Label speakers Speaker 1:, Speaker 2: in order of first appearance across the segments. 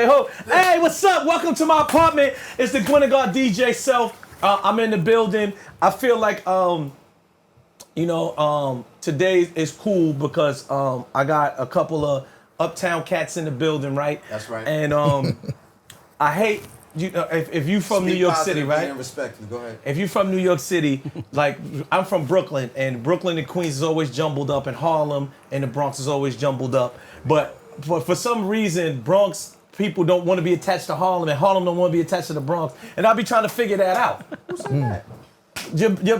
Speaker 1: Hey, what's up? Welcome to my apartment. It's the Gwen DJ Self. I'm in the building. I feel like, today is cool because I got a couple of uptown cats in the building, right?
Speaker 2: That's right.
Speaker 1: And I hate, if you from New York City, right?
Speaker 2: Respectfully, go ahead.
Speaker 1: If you from New York City, like I'm from Brooklyn, and Brooklyn and Queens is always jumbled up, and Harlem and the Bronx is always jumbled up. But for some reason, Bronx people don't want to be attached to Harlem, and Harlem don't want to be attached to the Bronx. And I'll be trying to figure that out.
Speaker 2: Who's that?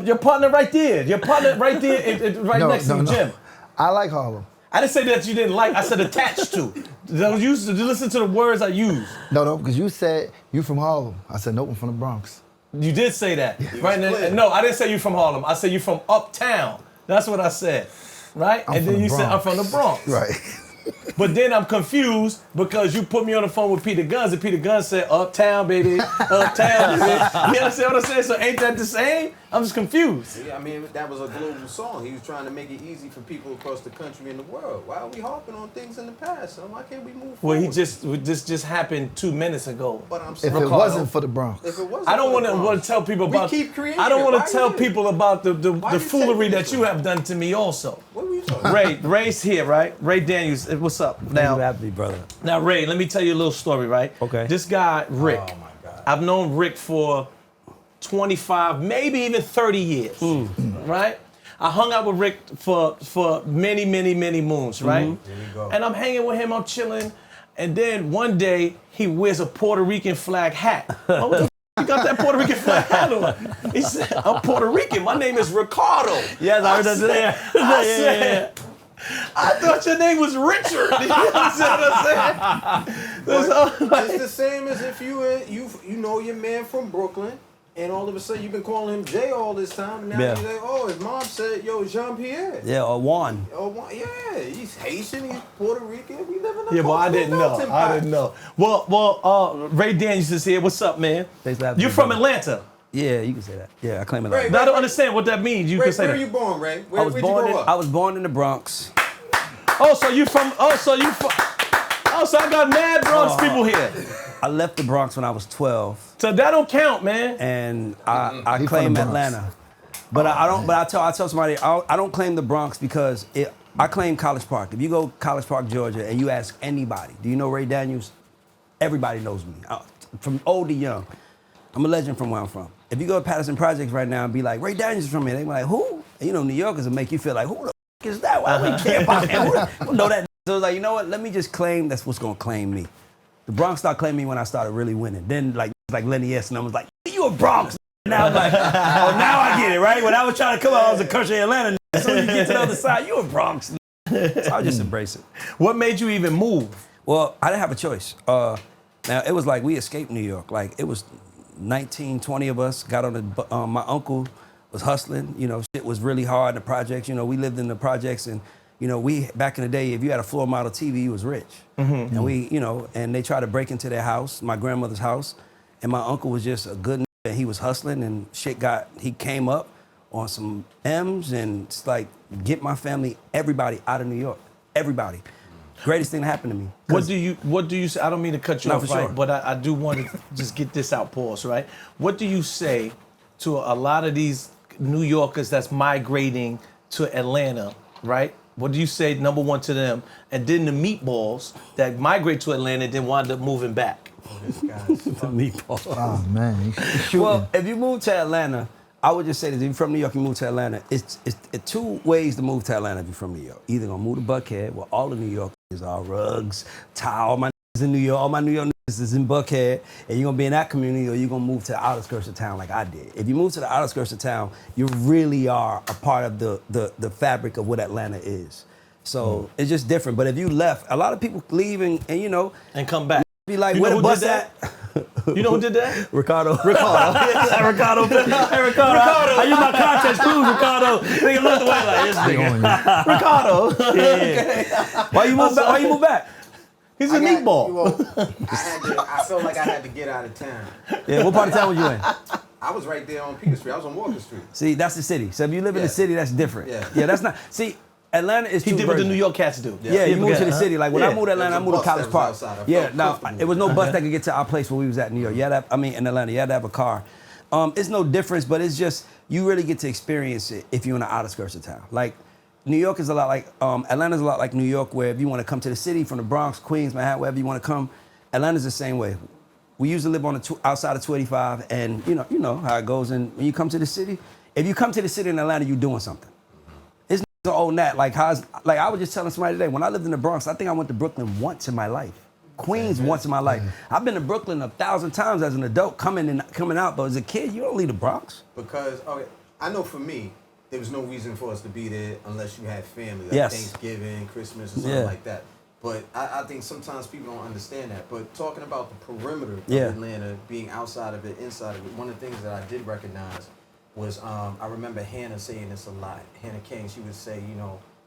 Speaker 1: Your partner right there. Your partner right there, next to Jim.
Speaker 3: I like Harlem.
Speaker 1: I didn't say that you didn't like. I said attached to. Don't use to listen to the words I use.
Speaker 3: No, because you said you from Harlem. I said nope, I'm from the Bronx.
Speaker 1: You did say that, right? No, I didn't say you from Harlem. I said you from uptown. That's what I said, right? And then you said I'm from the Bronx.
Speaker 3: Right.
Speaker 1: But then I'm confused because you put me on the phone with Peter Guns, and Peter Guns said, uptown, baby, uptown, baby. You understand what I'm saying? So ain't that the same? I'm just confused.
Speaker 2: Yeah, I mean, that was a global song. He was trying to make it easy for people across the country and the world. Why are we harping on things in the past? So why can't we move forward?
Speaker 1: Well, this just happened 2 minutes ago.
Speaker 2: But I'm saying,
Speaker 3: if it wasn't for the Bronx.
Speaker 2: If it wasn't
Speaker 1: I don't
Speaker 2: want
Speaker 1: want to tell people about.
Speaker 2: We keep creating.
Speaker 1: I don't want
Speaker 2: Why
Speaker 1: to tell
Speaker 2: you?
Speaker 1: people about the
Speaker 2: you
Speaker 1: foolery
Speaker 2: taking
Speaker 1: that you have done to me also.
Speaker 2: What were you talking about?
Speaker 1: Ray's here, right? Ray Daniels, what's up?
Speaker 4: Now, you have me, brother.
Speaker 1: Now, Ray, let me tell you a little story, right?
Speaker 4: Okay.
Speaker 1: This guy, Rick.
Speaker 2: Oh my God.
Speaker 1: I've known Rick for 25, maybe even 30 years, right? I hung out with Rick for many, many, many moons, right?
Speaker 2: There you go.
Speaker 1: And I'm hanging with him, I'm chilling, and then one day he wears a Puerto Rican flag hat. Oh, what the f- you got that Puerto Rican flag hat on? He said, I'm Puerto Rican, my name is Ricardo.
Speaker 4: Yes, I heard that today.
Speaker 1: I said, I thought your name was Richard. You understand what I'm saying?
Speaker 2: It's the same as if you know your man from Brooklyn, and all of a sudden you've been calling him Jay all this time, and now
Speaker 4: Yeah.
Speaker 2: you're like, oh, his mom said, yo, Jean-Pierre.
Speaker 4: Yeah, or Juan.
Speaker 2: Oh, yeah, he's Haitian, he's Puerto Rican. We live in a
Speaker 1: Yeah, but I
Speaker 2: cultural
Speaker 1: didn't know.
Speaker 2: melting
Speaker 1: I
Speaker 2: pot.
Speaker 1: didn't know. Well, Ray Daniels is here. What's up, man?
Speaker 4: Thanks for having
Speaker 1: You
Speaker 4: me,
Speaker 1: from
Speaker 4: brother.
Speaker 1: Atlanta?
Speaker 4: Yeah, you can say that. Yeah, I claim it.
Speaker 2: Ray,
Speaker 4: Like
Speaker 1: Now, I don't understand what that means. You
Speaker 2: Ray,
Speaker 1: can say
Speaker 2: where
Speaker 1: that.
Speaker 2: were you born, Ray?
Speaker 4: I
Speaker 2: Where'd you grow up?
Speaker 4: I was born in the Bronx.
Speaker 1: Oh, so I got mad Bronx people here.
Speaker 4: I left the Bronx when I was 12,
Speaker 1: So that don't count, man.
Speaker 4: and I
Speaker 3: He from
Speaker 4: claim
Speaker 3: the Bronx.
Speaker 4: Atlanta. But I don't. But I tell somebody I don't claim the Bronx because I claim College Park. If you go College Park, Georgia, and you ask anybody, do you know Ray Daniels? Everybody knows me, from old to young. I'm a legend from where I'm from. If you go to Patterson Projects right now and be like, Ray Daniels is from here, they be like, who? And you know, New Yorkers will make you feel like, who the f- is that? Why would we care about him? Who know that? So it's like, you know what? Let me just claim that's what's gonna claim me. The Bronx started claiming me when I started really winning. Then like Lenny S. and I was like, you a Bronx. Now I'm like, oh, now I get it, right? When I was trying to come out, I was a country Atlanta. As soon as you get to the other side, you a Bronx. So I just embrace it.
Speaker 1: What made you even move?
Speaker 4: Well, I didn't have a choice. Now, it was like we escaped New York. Like, it was 19, 20 of us got on the, my uncle was hustling. You know, shit was really hard in the projects. You know, we lived in the projects, and, you know, back in the day, if you had a floor model TV, you was rich. And we, you know, and they tried to break into their house, my grandmother's house, and my uncle was just a good and he was hustling, and he came up on some M's, and it's like, get my family, everybody out of New York. Everybody. Greatest thing that happened to me.
Speaker 1: What do you say? I don't mean to cut you off,
Speaker 4: for
Speaker 1: right?
Speaker 4: sure.
Speaker 1: But I do want to just get this out, pause, right? What do you say to a lot of these New Yorkers that's migrating to Atlanta, right? What do you say, number one, to them? And then the meatballs that migrate to Atlanta and then wind up moving back.
Speaker 4: The meatball.
Speaker 3: Oh man, you shooting.
Speaker 4: Well, if you move to Atlanta, I would just say that if you're from New York, you move to Atlanta. It's two ways to move to Atlanta if you're from New York. Either gonna move to Buckhead, where all the New Yorkers are Ruggs, Ty, all my niggas in New York, all my New York niggas is in Buckhead, and you're gonna be in that community, or you're gonna move to the outer skirts of town like I did. If you move to the outer skirts of town, you really are a part of the fabric of what Atlanta is. So it's just different. But if you left, a lot of people leave and you know,
Speaker 1: And come back.
Speaker 4: be like,
Speaker 1: You
Speaker 4: where
Speaker 1: know
Speaker 4: the
Speaker 1: who
Speaker 4: bus
Speaker 1: did
Speaker 4: at?
Speaker 1: You know who did that?
Speaker 4: Ricardo.
Speaker 1: Ricardo.
Speaker 4: Ricardo. Hey, Ricardo. I use my context clues, Ricardo. Nigga looked away like this nigga.
Speaker 1: Ricardo.
Speaker 4: Yeah. Why you move back?
Speaker 1: He's a meatball.
Speaker 2: I felt like I had to get out of town.
Speaker 4: Yeah, what part of town was you in?
Speaker 2: I was right there on Peter Street. I was on Walker Street.
Speaker 4: See, that's the city. So if you live in the
Speaker 2: Yeah.
Speaker 4: city, that's different.
Speaker 2: Yeah.
Speaker 4: Yeah, that's not. See, Atlanta is
Speaker 1: He
Speaker 4: two
Speaker 1: did what the
Speaker 4: versions.
Speaker 1: New York cats do.
Speaker 4: Yeah, you moved to the city. Like when I
Speaker 1: Yeah.
Speaker 4: moved to Atlanta, I
Speaker 2: There was a
Speaker 4: moved to
Speaker 2: bus
Speaker 4: College
Speaker 2: that
Speaker 4: Park.
Speaker 2: was outside. I
Speaker 4: Yeah,
Speaker 2: felt
Speaker 4: now
Speaker 2: comfortable.
Speaker 4: it was no bus that could get to our place where we was at in New York. You had to have, in Atlanta, you had to have a car. It's no difference, but it's just you really get to experience it if you're in the outer skirts of town. Like New York is a lot like Atlanta's a lot like New York, where if you want to come to the city from the Bronx, Queens, Manhattan, wherever you want to come, Atlanta's the same way. We used to live on the outside of 285, and you know how it goes. And when you come to the city, if you come to the city in Atlanta, you're doing something. It's not old that. Like I was just telling somebody today, when I lived in the Bronx, I think I went to Brooklyn once in my life. Queens once in my life. I've been to Brooklyn 1,000 times as an adult, coming out, but as a kid, you don't leave the Bronx.
Speaker 2: Because I know for me, there was no reason for us to be there unless you had family, like
Speaker 4: Yes.
Speaker 2: Thanksgiving, Christmas, or something like that. But I think sometimes people don't understand that. But talking about the perimeter of Atlanta, being outside of it, inside of it, one of the things that I did recognize was I remember Hannah saying this a lot. Hannah King, she would say,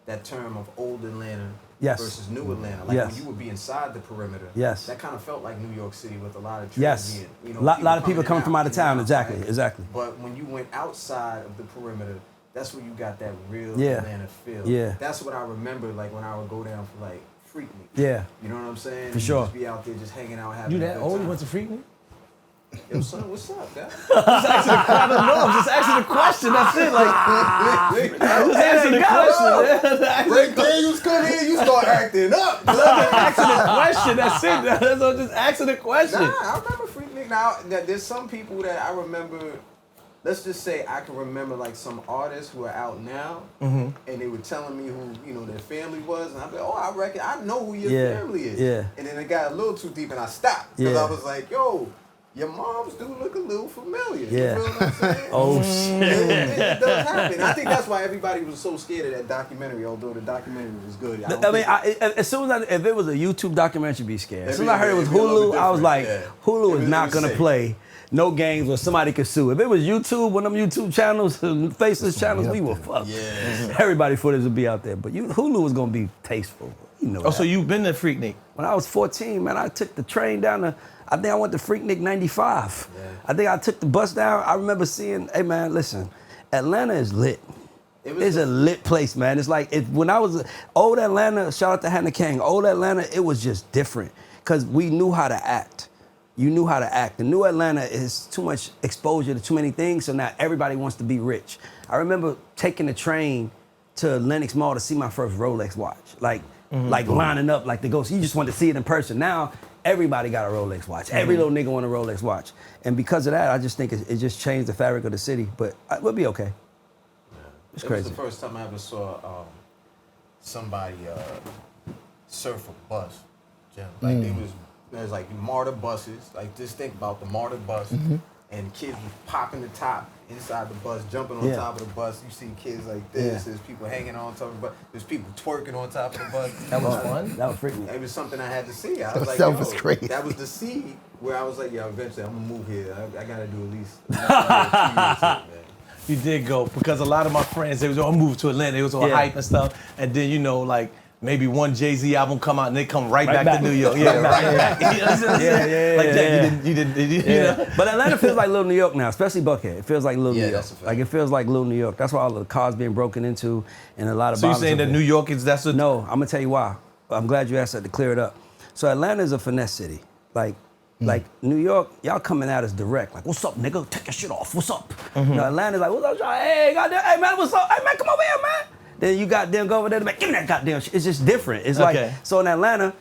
Speaker 2: that term of old Atlanta versus new Atlanta. Like when you would be inside the perimeter, that kind of felt like New York City with a lot of trades being,
Speaker 4: a lot of people coming from out of town, exactly.
Speaker 2: But when you went outside of the perimeter, that's where you got that real Atlanta feel.
Speaker 4: Yeah.
Speaker 2: That's what I remember, like when I would go down for like Freaknik.
Speaker 4: Yeah.
Speaker 2: You know what I'm saying?
Speaker 4: For sure.
Speaker 2: Just be out there just hanging out, having
Speaker 1: You
Speaker 2: a
Speaker 1: that
Speaker 2: good
Speaker 1: old?
Speaker 2: time.
Speaker 1: You went to Freaknik?
Speaker 2: Yo, son, what's up, guy?
Speaker 1: I don't know. I'm just asking a question. That's it. Like, just answer the question.
Speaker 2: Ray Daniels come here, you start acting up.
Speaker 1: Asking a question. That's it. That's all. Just asking a question.
Speaker 2: Nah, I remember Freaknik. Now, there's some people that I remember. Let's just say I can remember like some artists who are out now, and they were telling me who their family was, and I'd be like, oh, I know who your family is.
Speaker 4: Yeah.
Speaker 2: And then it got a little too deep, and I stopped because I was like, yo, your moms do look a little familiar.
Speaker 4: Yeah.
Speaker 2: You know what I'm saying?
Speaker 4: Oh shit.
Speaker 2: It does happen. I think that's why everybody was so scared of that documentary, although the documentary was good.
Speaker 4: As soon as if it was a YouTube documentary, you'd be scared. As soon as I heard it was
Speaker 2: it'd be a little
Speaker 4: Hulu, I was like,
Speaker 2: different.
Speaker 4: Hulu is not
Speaker 2: It was
Speaker 4: gonna
Speaker 2: safe.
Speaker 4: play no games where somebody could sue. If it was YouTube, one of them YouTube channels, faceless channels, we were fucked.
Speaker 2: Yeah.
Speaker 4: Everybody footage would be out there, but Hulu was gonna be tasteful. You know.
Speaker 1: Oh, so you've been to Freaknik?
Speaker 4: When I was 14, man, I took the train down to, I think I went to Freaknik 95.
Speaker 2: Yeah.
Speaker 4: I think I took the bus down. I remember seeing, hey man, listen, Atlanta is lit. It's a lit place, man. It's like, when I was, old Atlanta, shout out to Hannah King, old Atlanta, it was just different because we knew how to act. You knew how to act. The new Atlanta is too much exposure to too many things, so now everybody wants to be rich. I remember taking the train to Lenox Mall to see my first Rolex watch. Like lining up like the ghost. You just want to see it in person. Now, everybody got a Rolex watch. Every little nigga want a Rolex watch. And because of that, I just think it just changed the fabric of the city. But we'll be okay. It's crazy.
Speaker 2: It was the first time I ever saw somebody surf a bus. Like there was like MARTA buses. Like just think about the MARTA bus, and kids was popping the top inside the bus, jumping on top of the bus. You see kids like this. There's people hanging on top of the bus. There's people twerking on top of the bus.
Speaker 1: That was fun.
Speaker 4: That was freaking.
Speaker 2: It was something I had to see. I was like,
Speaker 3: That was crazy.
Speaker 2: that was the seed where I was like, yo, eventually I'm gonna move here. I gotta do at least 2 years, man.
Speaker 1: You did go because a lot of my friends, they was all moved to Atlanta. They was all hype and stuff. And then, like, maybe one Jay-Z album come out and they come right back to New York. Yeah, right back. You know what I'm saying? Like that. You didn't.
Speaker 4: But Atlanta feels like little New York now, especially Buckhead. It feels like little New York.
Speaker 2: That's a fact.
Speaker 4: Like it feels like little New York. That's why all the cars being broken into and a lot of.
Speaker 1: So you
Speaker 4: bottles
Speaker 1: saying
Speaker 4: up
Speaker 1: that
Speaker 4: there.
Speaker 1: New York is, that's what?
Speaker 4: No, I'm gonna tell you why. I'm glad you asked that to clear it up. So Atlanta is a finesse city. Like New York, y'all coming at us direct. Like, what's up, nigga? Take your shit off. What's up? Atlanta's like, what's up, y'all? Hey, goddamn, hey man, what's up? Hey man, come over here, man. Then you goddamn go over there to make, give me that goddamn shit. It's just different. It's like, so in Atlanta,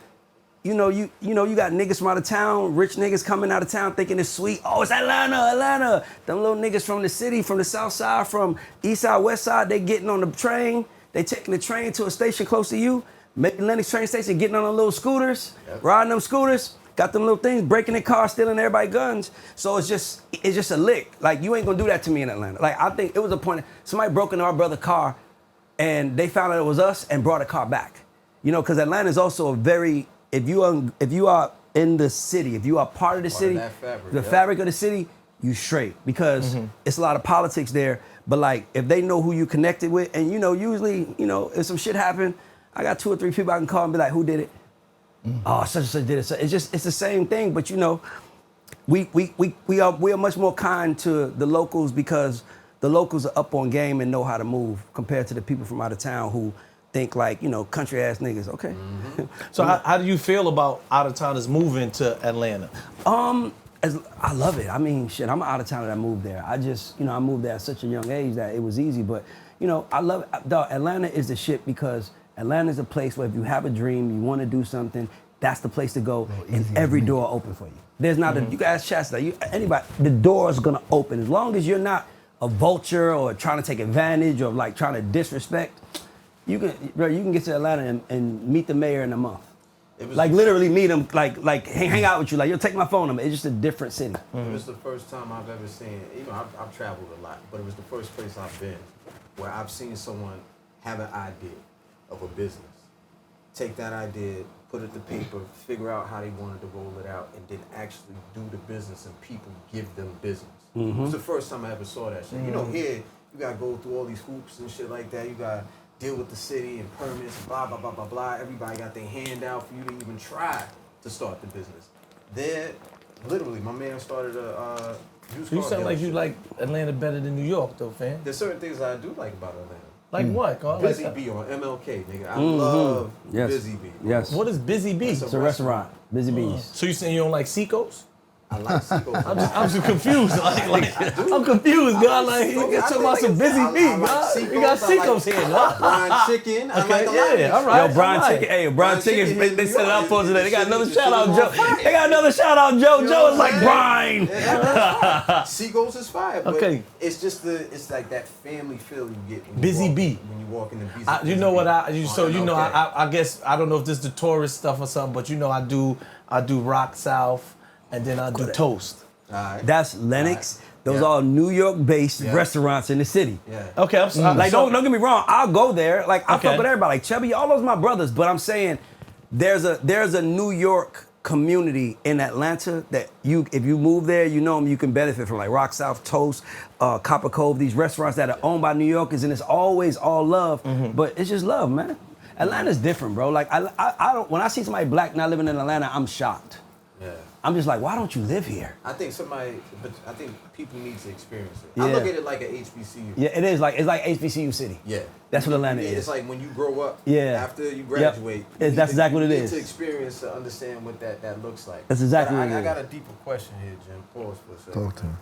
Speaker 4: you got niggas from out of town, rich niggas coming out of town thinking it's sweet. Oh, it's Atlanta. Them little niggas from the city, from the south side, from east side, west side, they getting on the train. They taking the train to a station close to you, making Lenox train station, getting on them little scooters, riding them scooters, got them little things, breaking their cars, stealing everybody's guns. So it's just a lick. Like, you ain't gonna do that to me in Atlanta. Like, I think it was a point, somebody broke into our brother's car and they found out it was us and brought a car back. Because Atlanta is also a very, if you are in the city, if you are part of the city, the fabric of the city, you straight. Because it's a lot of politics there. But like, if they know who you connected with, and usually, if some shit happened, I got 2 or 3 people I can call and be like, who did it? Oh, such and such did it. So it's the same thing, but we are much more kind to the locals because the locals are up on game and know how to move compared to the people from out of town who think like, you know, country ass niggas. Okay.
Speaker 1: So how do you feel about out-of-towners moving to Atlanta?
Speaker 4: I love it. I mean, shit, I'm an out-of-towner that moved there. I just, you know, I moved there at such a young age that it was easy. But, you know, I love it. Dog, Atlanta is the shit because Atlanta is a place where if you have a dream, you want to do something, that's the place to go, and every door open for you. There's not you can ask Chasta, anybody, the door is gonna open. As long as you're not a vulture or trying to take advantage or like trying to disrespect, you can get to Atlanta and meet the mayor in a month. Like literally meet him, like hang out with you, like you'll take my phone number. It's just a different city.
Speaker 2: It was the first time I've ever seen, you know, I've traveled a lot, but it was the first place I've been where I've seen someone have an idea of a business, take that idea, put it to paper, figure out how they wanted to roll it out, and then actually do the business and people give them business. It was the first time I ever saw that shit. You know, here, you gotta go through all these hoops and shit like that. You gotta deal with the city and permits, blah, blah, blah, blah, blah. Everybody got their hand out for you to even try to start the business. There, literally, my man started a used car
Speaker 1: You sound like you
Speaker 2: dealership.
Speaker 1: like Atlanta better than New York, though, fam.
Speaker 2: There's certain things I do like about Atlanta.
Speaker 1: Like what, Carl?
Speaker 2: Busy
Speaker 1: Like,
Speaker 2: Bee on MLK, nigga. I love Busy Bee.
Speaker 4: Yes.
Speaker 1: what is Busy Bee?
Speaker 2: That's
Speaker 4: It's a restaurant. Busy Bees.
Speaker 1: So you saying you don't like Seacoast?
Speaker 2: I like Seacoast.
Speaker 1: I'm just confused. I'm confused, God. Like you
Speaker 2: I
Speaker 1: talking about some
Speaker 2: think
Speaker 1: Busy
Speaker 2: I
Speaker 1: Bee,
Speaker 2: like
Speaker 1: God.
Speaker 2: Seacoast,
Speaker 1: You got Seacoast
Speaker 2: I
Speaker 1: here,
Speaker 2: like
Speaker 1: God.
Speaker 2: Brian Chicken. I
Speaker 1: Okay,
Speaker 2: like a lot of
Speaker 1: yeah,
Speaker 2: this
Speaker 1: all right.
Speaker 4: Yo, Brian
Speaker 1: all right.
Speaker 4: Chicken, hey, Brian
Speaker 2: Brian
Speaker 4: Chicken,
Speaker 2: Chicken
Speaker 4: they
Speaker 2: in
Speaker 4: set it
Speaker 2: New
Speaker 4: up
Speaker 2: York
Speaker 4: for us
Speaker 2: is-
Speaker 4: today. They got
Speaker 2: is-
Speaker 4: another
Speaker 2: is-
Speaker 4: shout out,
Speaker 2: is
Speaker 4: Joe.
Speaker 2: on fire.
Speaker 4: They got another shout out, Joe.
Speaker 2: You know
Speaker 4: Joe
Speaker 2: what
Speaker 4: is like,
Speaker 2: I'm
Speaker 4: Brian.
Speaker 2: Seacoast is fire, but
Speaker 1: Okay.
Speaker 2: it's just it's like that family feel you get when
Speaker 1: Busy
Speaker 2: you walk,
Speaker 1: Bee.
Speaker 2: when you walk in the Busy
Speaker 1: You know what
Speaker 2: MLK.
Speaker 1: I guess I don't know if this is the Torres stuff or something, but you know I do Rock South and then I do Toast.
Speaker 2: All right.
Speaker 4: That's Lennox. Those
Speaker 2: Yeah.
Speaker 4: are New York-based
Speaker 2: Yeah.
Speaker 4: restaurants in the city.
Speaker 2: Yeah.
Speaker 1: Okay, I'm sorry.
Speaker 4: Like, don't get me wrong. I'll go there. Like, I
Speaker 1: Okay.
Speaker 4: fuck with everybody. Like Chubby, all those my brothers. But I'm saying, there's a New York community in Atlanta that if you move there, you know them, you can benefit from. Like Rock South, Toast, Copper Cove. These restaurants that are owned by New Yorkers, and it's always all love. But it's just love, man. Atlanta's different, bro. Like I don't. When I see somebody black not living in Atlanta, I'm shocked.
Speaker 2: Yeah.
Speaker 4: I'm just like, why don't you live here?
Speaker 2: I think people need to experience it.
Speaker 4: Yeah.
Speaker 2: I look at it like an HBCU.
Speaker 4: Yeah, it is like it's like HBCU city.
Speaker 2: Yeah.
Speaker 4: That's what Atlanta is.
Speaker 2: It's like when you grow up,
Speaker 4: Yeah.
Speaker 2: after you graduate,
Speaker 4: Yep. That's exactly what it
Speaker 2: you need
Speaker 4: is.
Speaker 2: to experience to understand what that looks like.
Speaker 4: That's exactly
Speaker 2: But
Speaker 4: what it
Speaker 2: I
Speaker 4: is.
Speaker 2: got a deeper question here, Jim. Pause for a second.
Speaker 3: Talk to him.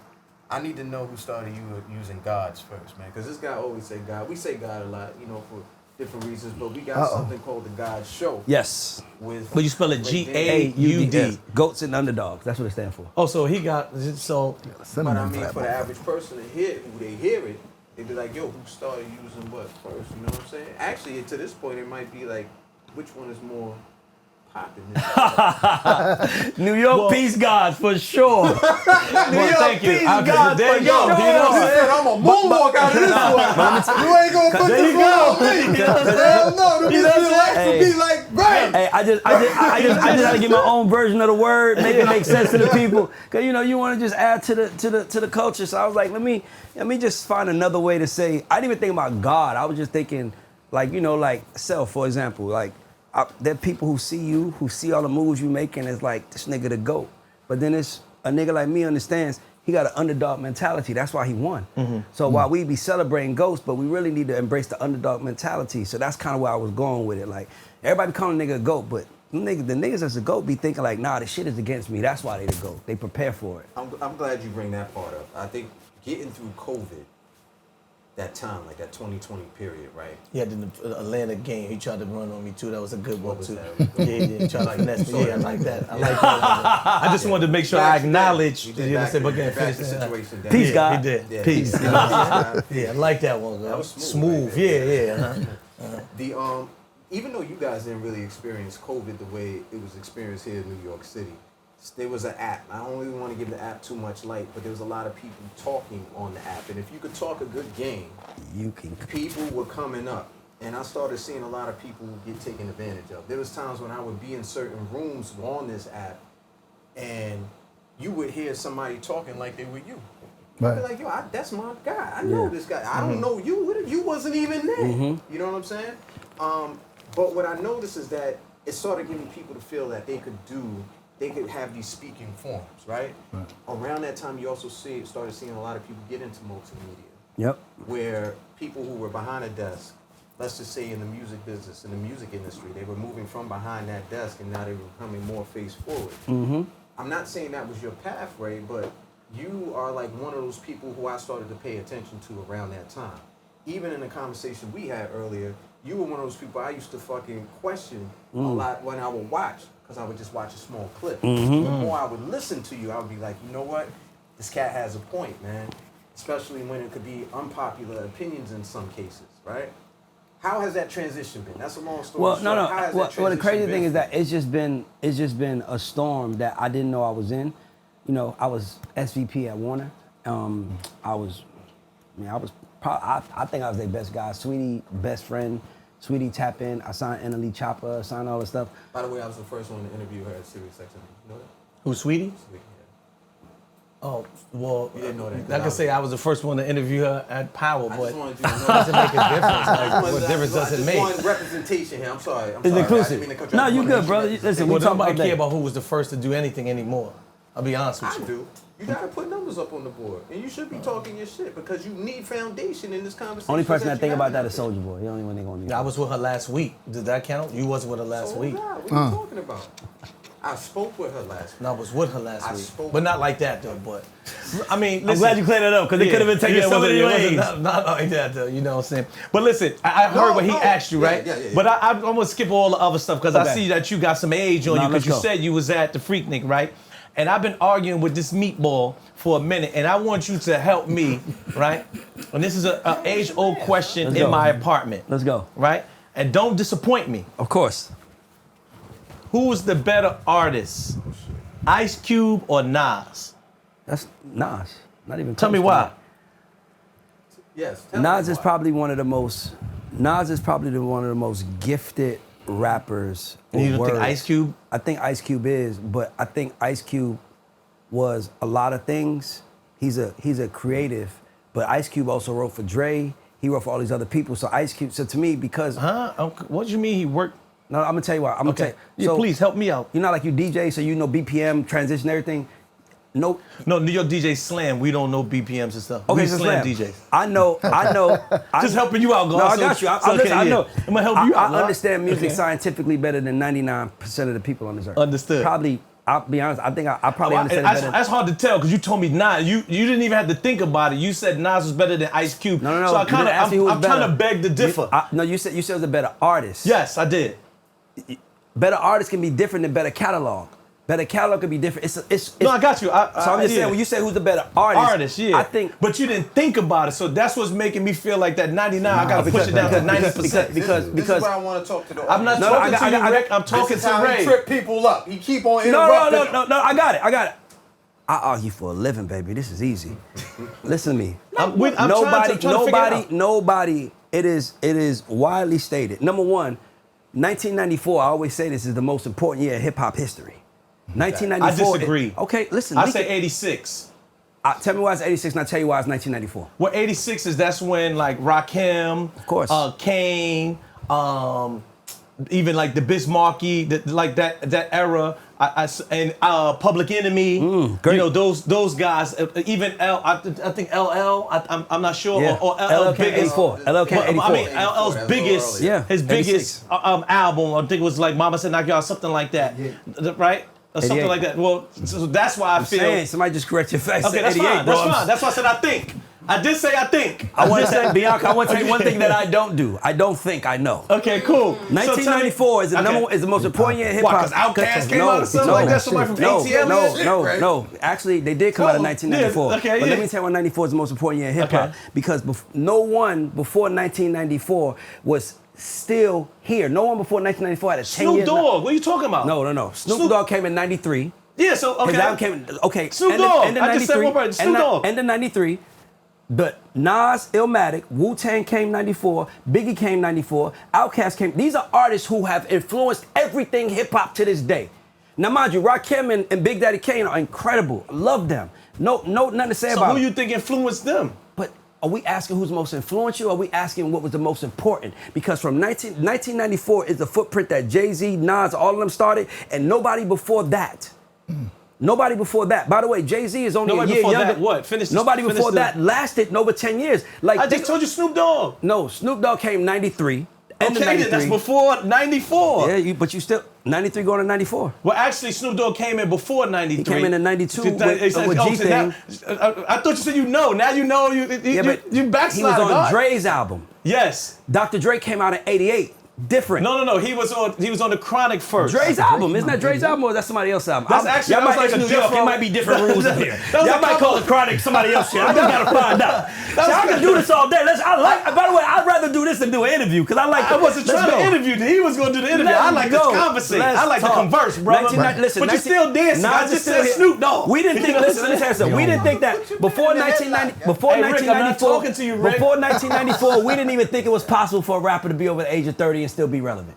Speaker 2: I need to know who started you using Gauds first, man. Because this guy always say God. We say God a lot, you know, for different reasons. But we got something called the Gauds Show.
Speaker 4: Yes.
Speaker 2: With
Speaker 1: But you spell it G-A-U-D.
Speaker 4: Goats and underdogs. That's what it stands for.
Speaker 1: Oh, so he got so.
Speaker 2: But I mean, for the average person to hear, who they hear it, they be like, yo, who started using what first? You know what I'm saying? Actually, to this point, it might be like, which one is more popping?
Speaker 4: New York Peace Gods for sure. New York
Speaker 1: thank you.
Speaker 4: Peace
Speaker 1: Okay,
Speaker 4: Gods
Speaker 1: there
Speaker 4: for
Speaker 1: you go.
Speaker 4: sure.
Speaker 1: Do you know what I'm saying?
Speaker 2: I'm a moonwalk out of this one. You ain't gonna put
Speaker 1: There
Speaker 2: this
Speaker 1: you
Speaker 2: one
Speaker 1: go.
Speaker 2: on me. Hell no, the
Speaker 1: You know what I'm
Speaker 2: bitch like
Speaker 4: saying?
Speaker 2: to be like, bang.
Speaker 4: Hey, I just had to get my own version of the word, make it make sense to the people. Cause you know you want to just add to the culture. So I was like, let me just find another way to say. I didn't even think about God. I was just thinking, like, you know, like self, for example. Like there are people who see you, who see all the moves you making, is like, this nigga the GOAT. But then it's a nigga like me understands he got an underdog mentality. That's why he won. So while we be celebrating GOATs, but we really need to embrace the underdog mentality. So that's kind of where I was going with it. Like, everybody calling a nigga a GOAT, but the niggas that's a GOAT be thinking like, nah, this shit is against me. That's why they the GOAT. They prepare for it.
Speaker 2: I'm glad you bring that part up. I think getting through COVID, that time, like that 2020 period, right?
Speaker 1: Yeah, the Atlanta game. He tried to run on me too. That was a good one
Speaker 2: was
Speaker 1: too.
Speaker 2: that?
Speaker 1: Yeah, he tried to
Speaker 2: Like,
Speaker 1: finesse me.
Speaker 2: sorry.
Speaker 1: Yeah, I like that. I like that. I just wanted to make sure I acknowledged.
Speaker 2: You
Speaker 1: You
Speaker 2: did
Speaker 1: know what I'm
Speaker 2: back
Speaker 1: saying? But
Speaker 2: the
Speaker 1: again, finish that.
Speaker 2: situation down.
Speaker 4: Peace,
Speaker 1: Yeah,
Speaker 4: God.
Speaker 1: he did.
Speaker 2: Yeah,
Speaker 1: Peace.
Speaker 2: yeah.
Speaker 1: You know what I'm saying? Yeah, I like that one.
Speaker 2: That
Speaker 1: Girl.
Speaker 2: was
Speaker 1: Smooth.
Speaker 2: smooth right there.
Speaker 1: Yeah.
Speaker 2: The even though you guys didn't really experience COVID the way it was experienced here in New York City, there was an app. I don't really want to give the app too much light, but there was a lot of people talking on the app. And if you could talk a good game,
Speaker 4: You can.
Speaker 2: people were coming up. And I started seeing a lot of people get taken advantage of. There was times when I would be in certain rooms on this app, and you would hear somebody talking like they were you. I'd be like, yo, that's my guy. I know this guy. I don't know you. You wasn't even there. You know what I'm saying? But what I noticed is that it started getting people to feel that they could have these speaking forms, right? Around that time, you also started seeing a lot of people get into multimedia.
Speaker 4: Yep.
Speaker 2: Where people who were behind a desk let's just say in the music business, in the music industry, they were moving from behind that desk and now they were becoming more face forward.
Speaker 4: Mm-hmm.
Speaker 2: I'm not saying that was your pathway, but you are like one of those people who I started to pay attention to around that time. Even in the conversation we had earlier, you were one of those people I used to fucking question a lot when I would watch, because I would just watch a small clip. The more I would listen to you, I would be like, you know what? This cat has a point, man. Especially when it could be unpopular opinions in some cases, right? How has that transition been? That's a long story.
Speaker 4: Well,
Speaker 2: short.
Speaker 4: no.
Speaker 2: How has
Speaker 4: Well,
Speaker 2: that
Speaker 4: the crazy
Speaker 2: transition
Speaker 4: thing is
Speaker 2: been?
Speaker 4: that it's just been a storm that I didn't know I was in. You know, I was SVP at Warner. I think I was their best guy. Sweetie, best friend. Sweetie tap in. I signed N.O.T, Chopper, signed all the stuff.
Speaker 2: By the way, I was the first one to interview her at Sirius XM. You know that?
Speaker 1: Who's Sweetie?
Speaker 2: Sweet,
Speaker 1: Oh, well,
Speaker 2: You didn't know that, 'cause
Speaker 1: I
Speaker 2: I
Speaker 1: can
Speaker 2: was-
Speaker 1: say I was the first one to interview her at Power,
Speaker 2: I
Speaker 1: but
Speaker 2: just wanted you to know.
Speaker 1: doesn't make a difference. Like, what difference does
Speaker 2: I
Speaker 1: it
Speaker 2: just
Speaker 1: make?
Speaker 2: wanted representation here. I'm sorry.
Speaker 4: It's
Speaker 2: I didn't
Speaker 4: inclusive.
Speaker 2: mean to cut you
Speaker 4: No,
Speaker 2: off.
Speaker 4: you
Speaker 2: I
Speaker 4: good,
Speaker 2: wanted
Speaker 4: brother.
Speaker 2: to-
Speaker 4: Listen,
Speaker 1: Well,
Speaker 4: we talking
Speaker 1: nobody
Speaker 4: about
Speaker 1: care
Speaker 4: that.
Speaker 1: about who was the first to do anything anymore. I'll be honest with
Speaker 2: I
Speaker 1: you.
Speaker 2: do. You gotta put numbers up on the board, and you should be talking your shit because you need foundation in this conversation.
Speaker 4: Only person that
Speaker 2: you
Speaker 4: think
Speaker 2: have
Speaker 4: about that
Speaker 2: out
Speaker 4: is
Speaker 2: there.
Speaker 4: Soulja Boy. He only one nigga on me.
Speaker 1: I was with her last week. Did that count? You wasn't with her last
Speaker 2: Oh,
Speaker 1: week.
Speaker 2: God, what are you talking about? I spoke with her last week.
Speaker 1: No, I was with her last
Speaker 2: I
Speaker 1: week,
Speaker 2: spoke-
Speaker 1: but not like that though. But I mean, listen,
Speaker 4: I'm glad you cleared it up because it could have been taken so many ways.
Speaker 1: Not like that though. You know what I'm saying? But listen, I heard what he
Speaker 2: no.
Speaker 1: asked you,
Speaker 2: Yeah,
Speaker 1: right?
Speaker 2: yeah.
Speaker 1: But I'm gonna skip all the other stuff because I
Speaker 4: Okay.
Speaker 1: see that you got some age on
Speaker 4: Nah,
Speaker 1: you because you
Speaker 4: let's go.
Speaker 1: said you was at the Freaknik, right? And I've been arguing with this meatball for a minute, and I want you to help me, right? And this is an age-old question
Speaker 4: Let's
Speaker 1: in
Speaker 4: go.
Speaker 1: my apartment,
Speaker 4: Let's go.
Speaker 1: right? And don't disappoint me.
Speaker 4: Of course.
Speaker 1: Who is the better artist, Ice Cube or Nas?
Speaker 4: That's Nas. Not even.
Speaker 1: Tell me
Speaker 4: close to
Speaker 1: why.
Speaker 4: that.
Speaker 2: Yes. tell
Speaker 4: Nas
Speaker 2: me
Speaker 4: is
Speaker 2: why.
Speaker 4: probably one of the most. Nas is probably one of the most gifted rappers.
Speaker 1: And you
Speaker 4: with
Speaker 1: don't think
Speaker 4: words.
Speaker 1: Ice Cube?
Speaker 4: I think Ice Cube is, but I think Ice Cube was a lot of things. He's a creative, but Ice Cube also wrote for Dre. He wrote for all these other people. So Ice Cube. So to me, because
Speaker 1: Huh? What do you mean he worked?
Speaker 4: no, I'm gonna tell you why. I'm gonna tell
Speaker 1: Okay.
Speaker 4: you.
Speaker 1: Yeah,
Speaker 4: So,
Speaker 1: please help me out.
Speaker 4: You know, like you DJ, so you know BPM, transition, everything. No.
Speaker 1: No, New York DJ Slam. We don't know BPMs and stuff.
Speaker 4: Okay,
Speaker 1: we
Speaker 4: so
Speaker 1: Slam
Speaker 4: Slam.
Speaker 1: DJs.
Speaker 4: I know.
Speaker 1: Just helping you out,
Speaker 4: No,
Speaker 1: Gauds.
Speaker 4: I got you.
Speaker 1: So,
Speaker 4: Listen, I
Speaker 1: yeah.
Speaker 4: know.
Speaker 1: I'm gonna help you out.
Speaker 4: I
Speaker 1: Gauds.
Speaker 4: understand music
Speaker 1: Okay.
Speaker 4: scientifically better than 99% of the people on this earth.
Speaker 1: Understood.
Speaker 4: Probably, I'll be honest, I think I probably understand it
Speaker 1: That's,
Speaker 4: better.
Speaker 1: that's hard to tell because you told me Nas. You didn't even have to think about it. You said Nas was better than Ice Cube.
Speaker 4: No.
Speaker 1: So I
Speaker 4: You
Speaker 1: kind
Speaker 4: didn't ask me who was
Speaker 1: I'm trying to
Speaker 4: better.
Speaker 1: beg to differ.
Speaker 4: No, you said it was a better artist.
Speaker 1: Yes, I did.
Speaker 4: Better artist can be different than better catalog. Better catalog can be different. It's
Speaker 1: No, I got you.
Speaker 4: So I'm just saying, when you say who's the better artist,
Speaker 1: yeah.
Speaker 4: I think.
Speaker 1: But you didn't think about it, so that's what's making me feel like that 99. I gotta push it down to 90%.
Speaker 4: because
Speaker 2: This is where I want to talk to the
Speaker 1: I'm not
Speaker 2: audience.
Speaker 4: No,
Speaker 1: talking to you, Rick. I'm
Speaker 2: This
Speaker 1: talking
Speaker 2: is
Speaker 1: to
Speaker 2: how
Speaker 1: Ray.
Speaker 2: he trip people up. He keep on
Speaker 4: No,
Speaker 2: interrupting.
Speaker 4: no. I got it. I argue for a living, baby. This is easy. Listen to me.
Speaker 1: I'm trying to figure it out.
Speaker 4: Nobody. It is widely stated. Number one, 1994. I always say this is the most important year in hip hop history. 1994.
Speaker 1: I disagree.
Speaker 4: Okay, listen.
Speaker 1: I
Speaker 4: we
Speaker 1: say
Speaker 4: can-
Speaker 1: 86.
Speaker 4: Tell me why it's 86, and I'll tell you why it's 1994.
Speaker 1: Well, 86 is that's when like Rakim,
Speaker 4: Of course.
Speaker 1: Kane, even like the Bismarcky, like that era, and Public Enemy.
Speaker 4: great.
Speaker 1: You know those guys. Even I think LL. I'm not sure.
Speaker 4: Yeah.
Speaker 1: Or
Speaker 4: LL came
Speaker 1: biggest.
Speaker 4: 84. LL came
Speaker 1: But,
Speaker 4: 84.
Speaker 1: I mean LL's
Speaker 2: That's
Speaker 1: biggest.
Speaker 2: a little
Speaker 4: early.
Speaker 1: His
Speaker 4: Yeah,
Speaker 1: biggest
Speaker 4: 86.
Speaker 1: album. I think it was like Mama Said Knock You Out, something like that. Right? Or something
Speaker 4: 88.
Speaker 1: like that. Well, so that's why I feel.
Speaker 4: Saying, somebody just correct your facts.
Speaker 1: Okay, that's
Speaker 4: 88,
Speaker 1: fine.
Speaker 4: bro.
Speaker 1: That's fine. That's why I said I think. I did say I think.
Speaker 4: I want to say, Bianca, I want to tell you one thing that I don't do. I don't think I know.
Speaker 1: Okay, cool.
Speaker 4: 1994 is the
Speaker 1: Okay.
Speaker 4: is the most important year in hip hop.
Speaker 1: Why, 'cause Outkast came out or something like that? Somebody from ATL and shit,
Speaker 2: right?
Speaker 4: No. Actually, they did come out in 1994.
Speaker 1: yeah, okay,
Speaker 4: but let
Speaker 1: yeah.
Speaker 4: me tell you why 94 is the most important year in hip hop.
Speaker 1: Okay.
Speaker 4: Because no one before 1994 was still here. No one before 1994 had a 10
Speaker 1: Snoop
Speaker 4: year.
Speaker 1: Dogg, what are you talking about?
Speaker 4: No. Snoop Dogg came in 93.
Speaker 1: Yeah, so okay.
Speaker 4: His album came. Okay.
Speaker 1: Snoop
Speaker 4: end of-
Speaker 1: Dogg.
Speaker 4: end of
Speaker 1: I just said
Speaker 4: 93,
Speaker 1: one part. Snoop Dogg.
Speaker 4: End of 93. The Nas, Illmatic, Wu-Tang came 94, Biggie came 94, Outkast came. These are artists who have influenced everything hip hop to this day. Now, mind you, Rakim and Big Daddy Kane are incredible. I love them. No, nothing to say
Speaker 1: So
Speaker 4: about
Speaker 1: who
Speaker 4: them.
Speaker 1: you think influenced them?
Speaker 4: But are we asking who's most influential? Or are we asking what was the most important? Because from 1994 is the footprint that Jay-Z, Nas, all of them started, and nobody before that Nobody before that. By the way, Jay-Z is only
Speaker 1: Nobody
Speaker 4: a year
Speaker 1: before
Speaker 4: younger.
Speaker 1: that, what? Finish
Speaker 4: Nobody
Speaker 1: finish
Speaker 4: before
Speaker 1: the-
Speaker 4: that lasted over 10 years. Like
Speaker 1: I just told you Snoop Dogg.
Speaker 4: No, Snoop Dogg came 93. End of
Speaker 1: Okay, then
Speaker 4: 93.
Speaker 1: that's before 94.
Speaker 4: Yeah, but you still 93 going to 94.
Speaker 1: Well, actually, Snoop Dogg came in before 93.
Speaker 4: He came in 92 with
Speaker 1: oh,
Speaker 4: G
Speaker 1: so now-
Speaker 4: Thing.
Speaker 1: I thought you said you know. Now you know. You backslided.
Speaker 4: He was on
Speaker 1: dog.
Speaker 4: Dre's album.
Speaker 1: Yes.
Speaker 4: Dr. Dre came out in 88. Different.
Speaker 1: No. He was on the Chronic first.
Speaker 4: Dre's album. Isn't that Dre's album or that's somebody else's album?
Speaker 1: That's actually-
Speaker 4: y'all
Speaker 1: that was
Speaker 4: might,
Speaker 1: like a
Speaker 4: New York,
Speaker 1: different-
Speaker 4: it might be different rules in here.
Speaker 1: That was
Speaker 4: Y'all
Speaker 1: a
Speaker 4: might
Speaker 1: couple-
Speaker 4: call it Chronic somebody else shit. I just gotta find out. See, I can do this all day. By the way, I'd rather do this than do an interview because I like.
Speaker 1: I wasn't
Speaker 4: let's
Speaker 1: trying
Speaker 4: go.
Speaker 1: to interview. He was going to do the interview.
Speaker 4: Let's
Speaker 1: I like
Speaker 4: go.
Speaker 1: to conversate.
Speaker 4: Let's
Speaker 1: I like
Speaker 4: talk.
Speaker 1: to converse, brother.
Speaker 4: Listen,
Speaker 1: but you're still dancing. I
Speaker 4: Nas
Speaker 1: just
Speaker 4: is still
Speaker 1: said
Speaker 4: here.
Speaker 1: Snoop Dogg.
Speaker 4: We didn't think. Listen, let me tell you something. We didn't think that before 1990. Before
Speaker 1: Hey, Rick, I'm not
Speaker 4: 1994.
Speaker 1: talking to you, Rick.
Speaker 4: Before 1994, we didn't even think it was possible for a rapper to be over the age of 30 and still be relevant.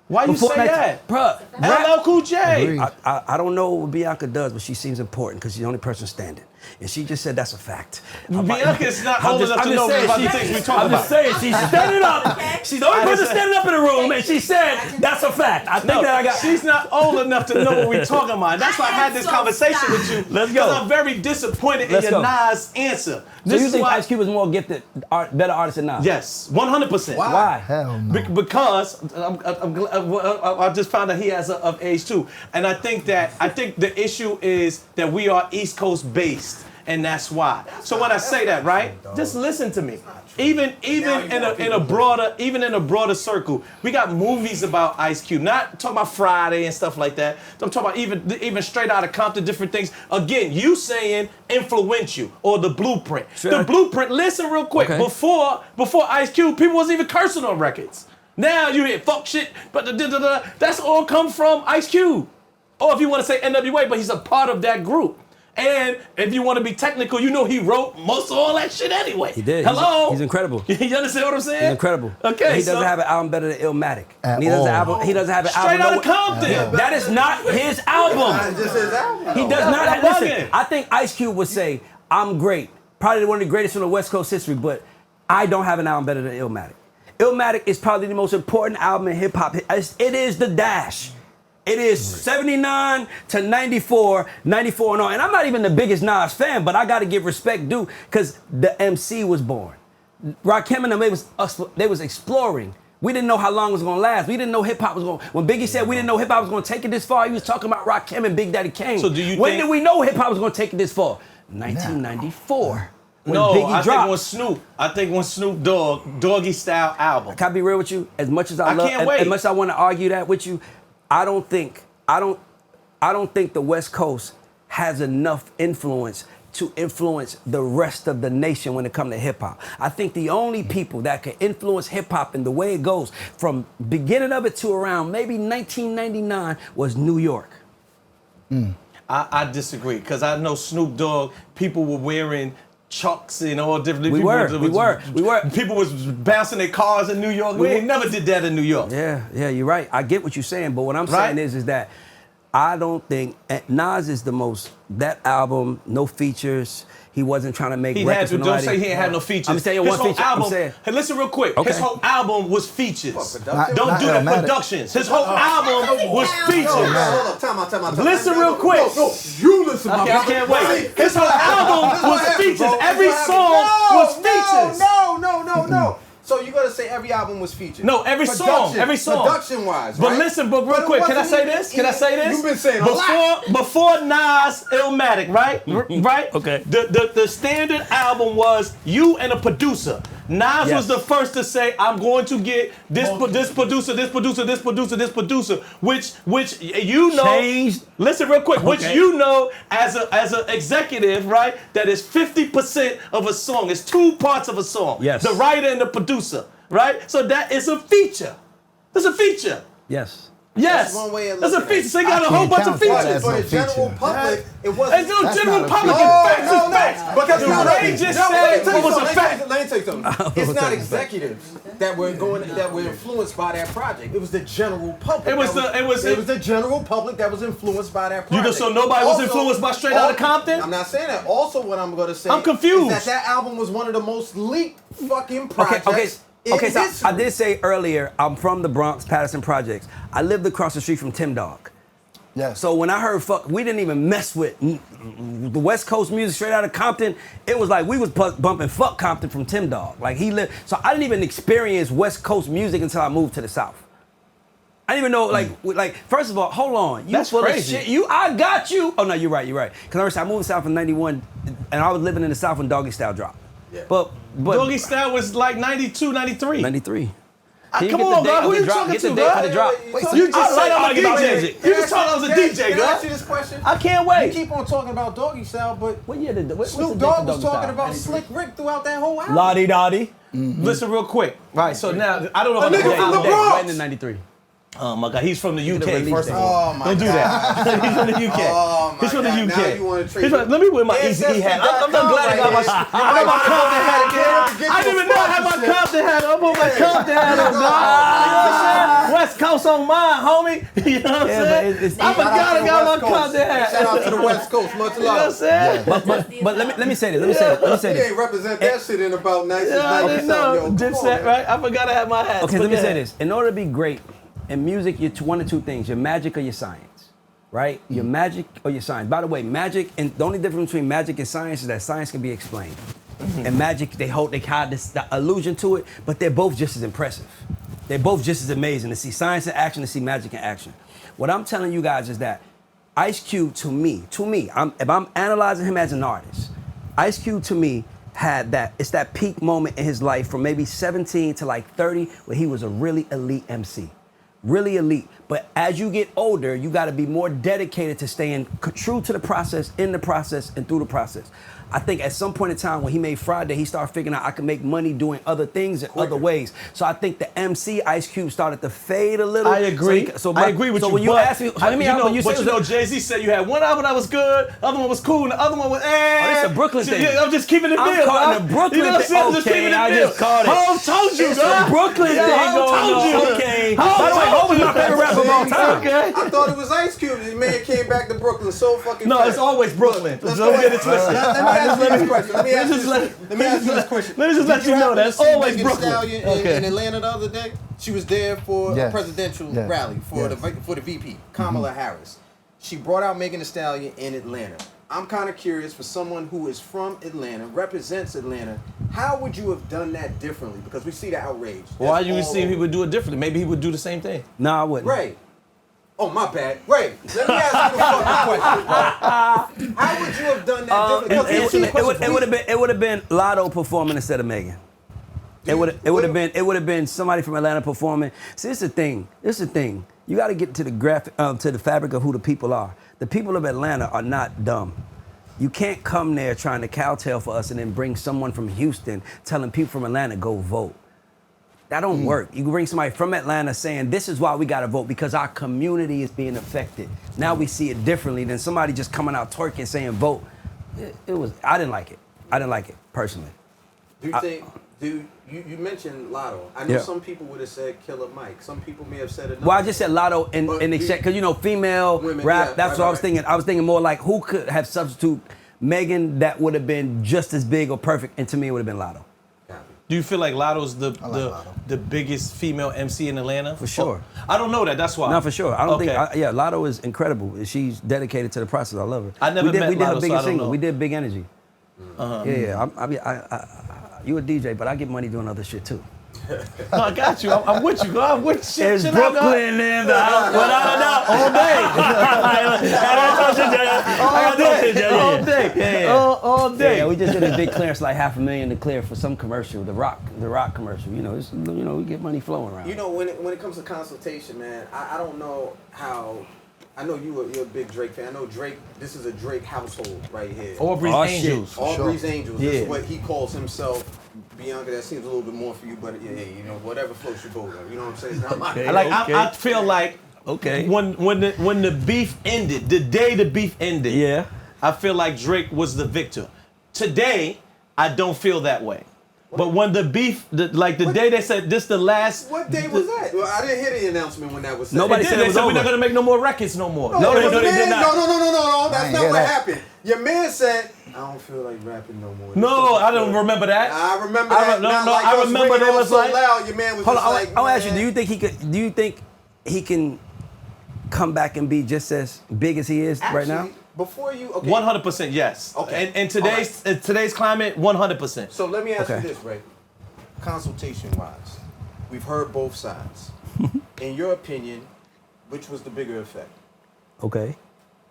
Speaker 1: Why you say that?
Speaker 4: Bruh,
Speaker 1: LL Cool J.
Speaker 3: Agreed.
Speaker 4: I don't know what Bianca does, but she seems important because she's the only person standing. And she just said that's a fact.
Speaker 1: Bianca is not old enough to know about the things we talk
Speaker 4: I'm
Speaker 1: about.
Speaker 4: just saying, she's standing up. She's the only person standing up in the room, and she said that's a fact. I think that I got.
Speaker 1: She's not old enough to know what we're talking about. That's why I had this conversation with you.
Speaker 4: Let's go.
Speaker 1: Because I'm very disappointed
Speaker 4: Let's
Speaker 1: in your
Speaker 4: go.
Speaker 1: Nas answer.
Speaker 4: So you think Ice Cube is more gifted, better artist than Nas?
Speaker 1: Yes, 100%.
Speaker 4: Why?
Speaker 3: Hell no.
Speaker 1: Because I just found out he has of age too, and I think the issue is that we are East Coast based, and that's why. So when I say that, right, just listen to me. Even in a broader circle, we got movies about Ice Cube. Not talking about Friday and stuff like that. I'm talking about even straight out of Compton, different things. Again, you saying influential or the blueprint.
Speaker 4: Sure.
Speaker 1: The blueprint. Listen real quick.
Speaker 4: Okay.
Speaker 1: Before Ice Cube, people wasn't even cursing on records. Now you hear fuck shit, but that's all come from Ice Cube. Or if you want to say N.W.Y, but he's a part of that group. And if you want to be technical, you know he wrote most of all that shit anyway.
Speaker 4: He did.
Speaker 1: Hello?
Speaker 4: He's incredible.
Speaker 1: You understand what I'm saying?
Speaker 4: He's incredible.
Speaker 1: Okay,
Speaker 4: And he doesn't
Speaker 1: so
Speaker 4: have an album better than Illmatic.
Speaker 3: At
Speaker 4: He doesn't
Speaker 3: all.
Speaker 4: have an
Speaker 1: straight
Speaker 4: album.
Speaker 1: out of Compton.
Speaker 4: That is not his album.
Speaker 2: This is album.
Speaker 4: He does not have,
Speaker 1: Y'all
Speaker 4: listen,
Speaker 1: bugging.
Speaker 4: I think Ice Cube would say, I'm great. Probably one of the greatest in the West Coast history, but I don't have an album better than Illmatic. Illmatic is probably the most important album in hip hop. It is the dash. It is 79 to 94 and on. And I'm not even the biggest Nas fan, but I got to give respect due because the MC was born. Rakim and them, they was exploring. We didn't know how long it was gonna last. We didn't know hip hop was gonna. When Biggie said we didn't know hip hop was gonna take it this far, he was talking about Rakim and Big Daddy Kane.
Speaker 1: So do you
Speaker 4: when
Speaker 1: think-
Speaker 4: did we know hip hop was gonna take it this far? 1994. When
Speaker 1: No,
Speaker 4: Biggie
Speaker 1: I
Speaker 4: dropped.
Speaker 1: think when Snoop Dogg, Doggy Style album.
Speaker 4: Can I be real with you? As much as I love,
Speaker 1: can't wait.
Speaker 4: as much as I want to argue that with you, I don't think the West Coast has enough influence to influence the rest of the nation when it comes to hip hop. I think the only people that can influence hip hop and the way it goes from beginning of it to around maybe 1999 was New York.
Speaker 1: I disagree because I know Snoop Dogg, people were wearing Chucks and all different.
Speaker 4: We were.
Speaker 1: People was bouncing their cars in New York. We ain't never did that in New York.
Speaker 4: Yeah, you're right. I get what you're saying, but what I'm
Speaker 1: Right.
Speaker 4: saying is that I don't think Nas is the most, that album, no features. He wasn't trying to make
Speaker 1: He had
Speaker 4: records
Speaker 1: to.
Speaker 4: with
Speaker 1: Don't
Speaker 4: nobody.
Speaker 1: say he ain't had no features.
Speaker 4: I'm saying
Speaker 1: His
Speaker 4: one
Speaker 1: whole
Speaker 4: feature.
Speaker 1: album.
Speaker 4: I'm saying,
Speaker 1: Hey, listen real quick.
Speaker 4: Okay.
Speaker 1: His whole album was features.
Speaker 2: production?
Speaker 1: Don't
Speaker 3: Not
Speaker 1: do that
Speaker 3: Illmatic.
Speaker 1: productions. His whole album was features.
Speaker 2: Hold up, time out.
Speaker 1: Listen real quick.
Speaker 2: No, you listen, my
Speaker 1: Okay, I
Speaker 2: brother.
Speaker 1: can't wait.
Speaker 2: See,
Speaker 1: His whole album
Speaker 2: this is what
Speaker 1: was
Speaker 2: happened,
Speaker 1: features.
Speaker 2: bro.
Speaker 1: Every
Speaker 2: This is what
Speaker 1: song
Speaker 2: happened.
Speaker 1: was features.
Speaker 2: No. So you gotta say every album was featured.
Speaker 1: No, every song.
Speaker 2: Production wise.
Speaker 1: But
Speaker 2: right?
Speaker 1: listen, but real
Speaker 2: it
Speaker 1: quick, can I
Speaker 2: wasn't
Speaker 1: say this? Can I say this?
Speaker 2: You've been saying a lot.
Speaker 1: Before Nas, Illmatic, right? Right?
Speaker 4: Okay.
Speaker 1: The standard album was you and a producer. Nas
Speaker 4: Yes.
Speaker 1: was the first to say, I'm going to get this producer, which you know.
Speaker 4: Changed.
Speaker 1: Listen real quick, which
Speaker 4: Okay.
Speaker 1: you know as an executive, right? That is 50% of a song. It's two parts of a song.
Speaker 4: Yes.
Speaker 1: The writer and the producer, right? So that is a feature. That's a feature.
Speaker 4: yes.
Speaker 1: Yes.
Speaker 2: That's one way of
Speaker 1: That's a
Speaker 2: looking at
Speaker 1: feature.
Speaker 2: it.
Speaker 1: So you got
Speaker 3: I
Speaker 1: a whole
Speaker 3: can't
Speaker 1: bunch of
Speaker 3: count that
Speaker 1: features.
Speaker 3: as
Speaker 2: For
Speaker 3: no
Speaker 2: the general
Speaker 3: feature.
Speaker 2: public, it wasn't.
Speaker 1: There's no
Speaker 3: That's
Speaker 1: general
Speaker 3: not a
Speaker 1: public.
Speaker 3: feature.
Speaker 1: Facts is facts.
Speaker 2: Because
Speaker 1: The
Speaker 2: you know
Speaker 1: Ray just said it was a fact.
Speaker 2: Let me tell you something. It's not executives that were influenced by that project. It was the general public.
Speaker 1: It was
Speaker 2: the general public that was influenced by that project.
Speaker 1: So nobody was influenced by Straight Outta Compton?
Speaker 2: I'm not saying that. Also, what I'm going to say,
Speaker 1: I'm confused.
Speaker 2: is that album was one of the most leaked fucking projects.
Speaker 4: Okay, so
Speaker 2: history.
Speaker 4: I did say earlier, I'm from the Bronx, Patterson Projects. I lived across the street from Tim Dog.
Speaker 3: Yes.
Speaker 4: So when I heard fuck, we didn't even mess with the West Coast music straight out of Compton. It was like we was bumping fuck Compton from Tim Dog. Like he lived. So I didn't even experience West Coast music until I moved to the South. I didn't even know, like first of all, hold on. You
Speaker 1: That's
Speaker 4: full
Speaker 1: crazy.
Speaker 4: of shit. I got you. Oh no, you're right. Because I moved to the South in '91, and I was living in the South when Doggy Style dropped.
Speaker 2: Yeah.
Speaker 4: But
Speaker 1: Doggy Style was like 92, 93.
Speaker 4: '93.
Speaker 1: Come on, God. Who you talking to, God?
Speaker 4: The drop.
Speaker 1: You just said I'm a
Speaker 4: about
Speaker 1: DJ.
Speaker 4: music.
Speaker 1: You just told I was a DJ,
Speaker 2: Can I ask you
Speaker 1: God.
Speaker 2: this question?
Speaker 1: I can't
Speaker 2: You
Speaker 1: wait.
Speaker 2: keep on talking about Doggy Style, but
Speaker 4: What year did what's the
Speaker 2: Snoop
Speaker 4: date
Speaker 2: Dogg
Speaker 4: for
Speaker 2: was
Speaker 4: Doggy
Speaker 2: talking
Speaker 4: Style?
Speaker 2: about Slick Rick throughout that whole album.
Speaker 4: Lottie Dottie.
Speaker 1: Listen real quick. Right, so now, I don't know
Speaker 2: A
Speaker 1: if
Speaker 2: nigga from the Bronx.
Speaker 4: When in '93.
Speaker 1: Oh my God, he's from the
Speaker 4: Look at the
Speaker 1: UK.
Speaker 4: release
Speaker 1: First of
Speaker 4: date.
Speaker 1: all,
Speaker 2: Oh my
Speaker 1: don't do
Speaker 2: God.
Speaker 1: that. He's from the UK.
Speaker 2: Oh my
Speaker 1: He's from the
Speaker 2: God,
Speaker 1: UK.
Speaker 2: now you wanna trade it.
Speaker 1: Let me wear my
Speaker 2: Ancestry.com
Speaker 1: Easy hat. I'm glad I got my. I got my Compton hat again. I didn't even know I had my Compton hat. I'm on my Compton hat on, dog. You know what I'm saying? West Coast on mine, homie. You know what I'm
Speaker 4: Yeah, but
Speaker 1: saying?
Speaker 4: it's-
Speaker 1: I forgot I got my Compton hat.
Speaker 2: Shout out to the West Coast. Much
Speaker 1: You know what I'm
Speaker 2: love.
Speaker 1: saying?
Speaker 4: But let me say this. Let me say
Speaker 2: He
Speaker 4: this.
Speaker 2: ain't represent that shit in about 1997.
Speaker 1: Yeah, I didn't know.
Speaker 2: Yo, come on,
Speaker 1: Dipset,
Speaker 2: man.
Speaker 1: right? I forgot I had my hat.
Speaker 4: Okay, let me say this. In order to be great in music, you're one of two things: your magic or your science, right? Your magic or your science. By the way, magic and the only difference between magic and science is that science can be explained, and magic they hide this the illusion to it, but they're both just as impressive. They're both just as amazing to see science in action, to see magic in action. What I'm telling you guys is that Ice Cube, to me, if I'm analyzing him as an artist, Ice Cube to me had it's that peak moment in his life from maybe 17 to like 30 where he was a really elite MC. Really elite. But as you get older, you got to be more dedicated to staying true to the process, in the process, and through the process. I think at some point in time when he made Friday, he started figuring out I can make money doing other things in other ways. So I think the MC Ice Cube started to fade a little.
Speaker 1: I agree. I agree with you.
Speaker 4: So when you ask me,
Speaker 1: Jay-Z said you had one album that was good, the other one was cool, and the other one was
Speaker 4: this a Brooklyn thing.
Speaker 1: Yeah, I'm just keeping it real.
Speaker 4: I'm calling the Brooklyn
Speaker 1: You know what I'm saying? I'm just
Speaker 4: thing.
Speaker 1: keeping it
Speaker 4: I
Speaker 1: real.
Speaker 4: just called it.
Speaker 1: Hov told you,
Speaker 4: It's
Speaker 1: God.
Speaker 4: a Brooklyn
Speaker 1: Yeah,
Speaker 4: thing
Speaker 1: Hov
Speaker 4: going
Speaker 1: told you.
Speaker 4: on. Okay.
Speaker 1: Hov
Speaker 4: By the way,
Speaker 1: told
Speaker 4: Hov is my favorite rapper of all time.
Speaker 1: Okay.
Speaker 2: I thought it was Ice Cube. The man came back to Brooklyn so fucking
Speaker 1: No,
Speaker 2: fast.
Speaker 1: it's always Brooklyn.
Speaker 2: Let's
Speaker 1: Don't
Speaker 2: go
Speaker 1: get
Speaker 2: ahead.
Speaker 1: it twisted.
Speaker 2: Let me ask you this question. Let me ask you this question.
Speaker 1: Let me just let you know that it's always
Speaker 2: Megan Thee
Speaker 1: Brooklyn.
Speaker 2: Stallion
Speaker 1: Okay.
Speaker 2: in Atlanta the other day. She was there for a
Speaker 3: Yes.
Speaker 2: presidential
Speaker 3: Yes.
Speaker 2: rally for
Speaker 3: Yes.
Speaker 2: the VP, Kamala Harris. She brought out Megan Thee Stallion in Atlanta. I'm kind of curious for someone who is from Atlanta, represents Atlanta, how would you have done that differently? Because we see the outrage.
Speaker 1: Why
Speaker 2: That's
Speaker 1: you
Speaker 2: all
Speaker 1: see
Speaker 2: over.
Speaker 1: he would do it differently? Maybe he would do the same thing.
Speaker 4: No, I wouldn't.
Speaker 2: Ray. Oh, my bad. Ray, let me ask you the fucking question. How would you have done that differently? Because you see the question-
Speaker 4: It would have been Lotto performing instead of Megan. It would have been somebody from Atlanta performing. See, this is the thing. You got to get to the fabric of who the people are. The people of Atlanta are not dumb. You can't come there trying to cowtail for us and then bring someone from Houston telling people from Atlanta go vote. That don't work. You can bring somebody from Atlanta saying this is why we got to vote because our community is being affected. Now we see it differently than somebody just coming out twerking saying vote. I didn't like it. I didn't like it personally.
Speaker 2: Do you think, dude, you mentioned Lotto. I know
Speaker 4: Yeah.
Speaker 2: some people would have said Killer Mike. Some people may have said another.
Speaker 4: Well, I just said Lotto in exchange because female
Speaker 2: Women,
Speaker 4: rap.
Speaker 2: yeah,
Speaker 4: That's
Speaker 2: right,
Speaker 4: what I was
Speaker 2: right.
Speaker 4: thinking. I was thinking more like who could have substitute Megan that would have been just as big or perfect, and to me it would have been Lotto.
Speaker 1: Do you feel like Lotto's
Speaker 3: Lotto.
Speaker 1: the biggest female MC in Atlanta?
Speaker 4: For sure.
Speaker 1: I don't know that. That's why.
Speaker 4: No, for sure. I don't
Speaker 1: Okay.
Speaker 4: think. Lotto is incredible. She's dedicated to the process. I love her.
Speaker 1: I never met
Speaker 4: we did
Speaker 1: Lotto,
Speaker 4: her
Speaker 1: so
Speaker 4: biggest
Speaker 1: I don't
Speaker 4: single.
Speaker 1: know.
Speaker 4: We did Big Energy. Yeah. You a DJ, but I get money doing other shit too.
Speaker 1: No, I got you. I'm with you, girl. I'm with you.
Speaker 4: It's
Speaker 1: Shit, I got-
Speaker 4: Brooklyn in the house, without a doubt, all day.
Speaker 1: All day.
Speaker 4: Yeah, we just did a big clearance, like $500,000 to clear for some commercial, the rock commercial. We get money flowing around.
Speaker 2: You know, when it comes to consultation, man, I don't know how. I know you're a big Drake fan. I know Drake. This is a Drake household right here.
Speaker 1: Aubrey's
Speaker 4: Oh, shit.
Speaker 1: Angels.
Speaker 2: Aubrey's Angels. This
Speaker 1: Yeah.
Speaker 2: is what he calls himself. Bianca, that seems a little bit more for you, but yeah, whatever floats your boat. You know what I'm saying? It's not my
Speaker 1: I feel like
Speaker 4: Okay.
Speaker 1: when the beef ended, the day the beef ended,
Speaker 4: Yeah.
Speaker 1: I feel like Drake was the victor. Today, I don't feel that way. But when the beef, the day they said this the last.
Speaker 2: What day was that? Well, I didn't hear the announcement when that was said.
Speaker 4: Nobody
Speaker 1: They
Speaker 4: said it was
Speaker 1: said we're
Speaker 4: over.
Speaker 1: not gonna make no more records no more.
Speaker 2: No,
Speaker 4: they
Speaker 2: your
Speaker 4: did
Speaker 2: man-
Speaker 4: not.
Speaker 2: No. That's
Speaker 3: ain't
Speaker 2: not
Speaker 3: hear
Speaker 2: what
Speaker 3: that.
Speaker 2: happened. Your man said, "I don't feel like rapping no more."
Speaker 1: No, I don't remember that.
Speaker 2: I remember that.
Speaker 1: No,
Speaker 2: Not
Speaker 1: no,
Speaker 2: like
Speaker 1: I
Speaker 2: us
Speaker 1: remember
Speaker 2: ringing
Speaker 1: they
Speaker 2: off
Speaker 1: was
Speaker 2: so
Speaker 1: like-
Speaker 2: loud. Your man was
Speaker 4: Hold
Speaker 2: just
Speaker 4: on,
Speaker 2: like,
Speaker 4: I'll ask you.
Speaker 2: man.
Speaker 4: Do you think he can come back and be just as big as he is right now?
Speaker 2: Before you, okay.
Speaker 1: 100% yes.
Speaker 2: Okay.
Speaker 1: In today's climate, 100%.
Speaker 2: So let me ask you
Speaker 4: Okay.
Speaker 2: this, Ray. Consultation-wise, we've heard both sides. In your opinion, which was the bigger effect?
Speaker 4: Okay.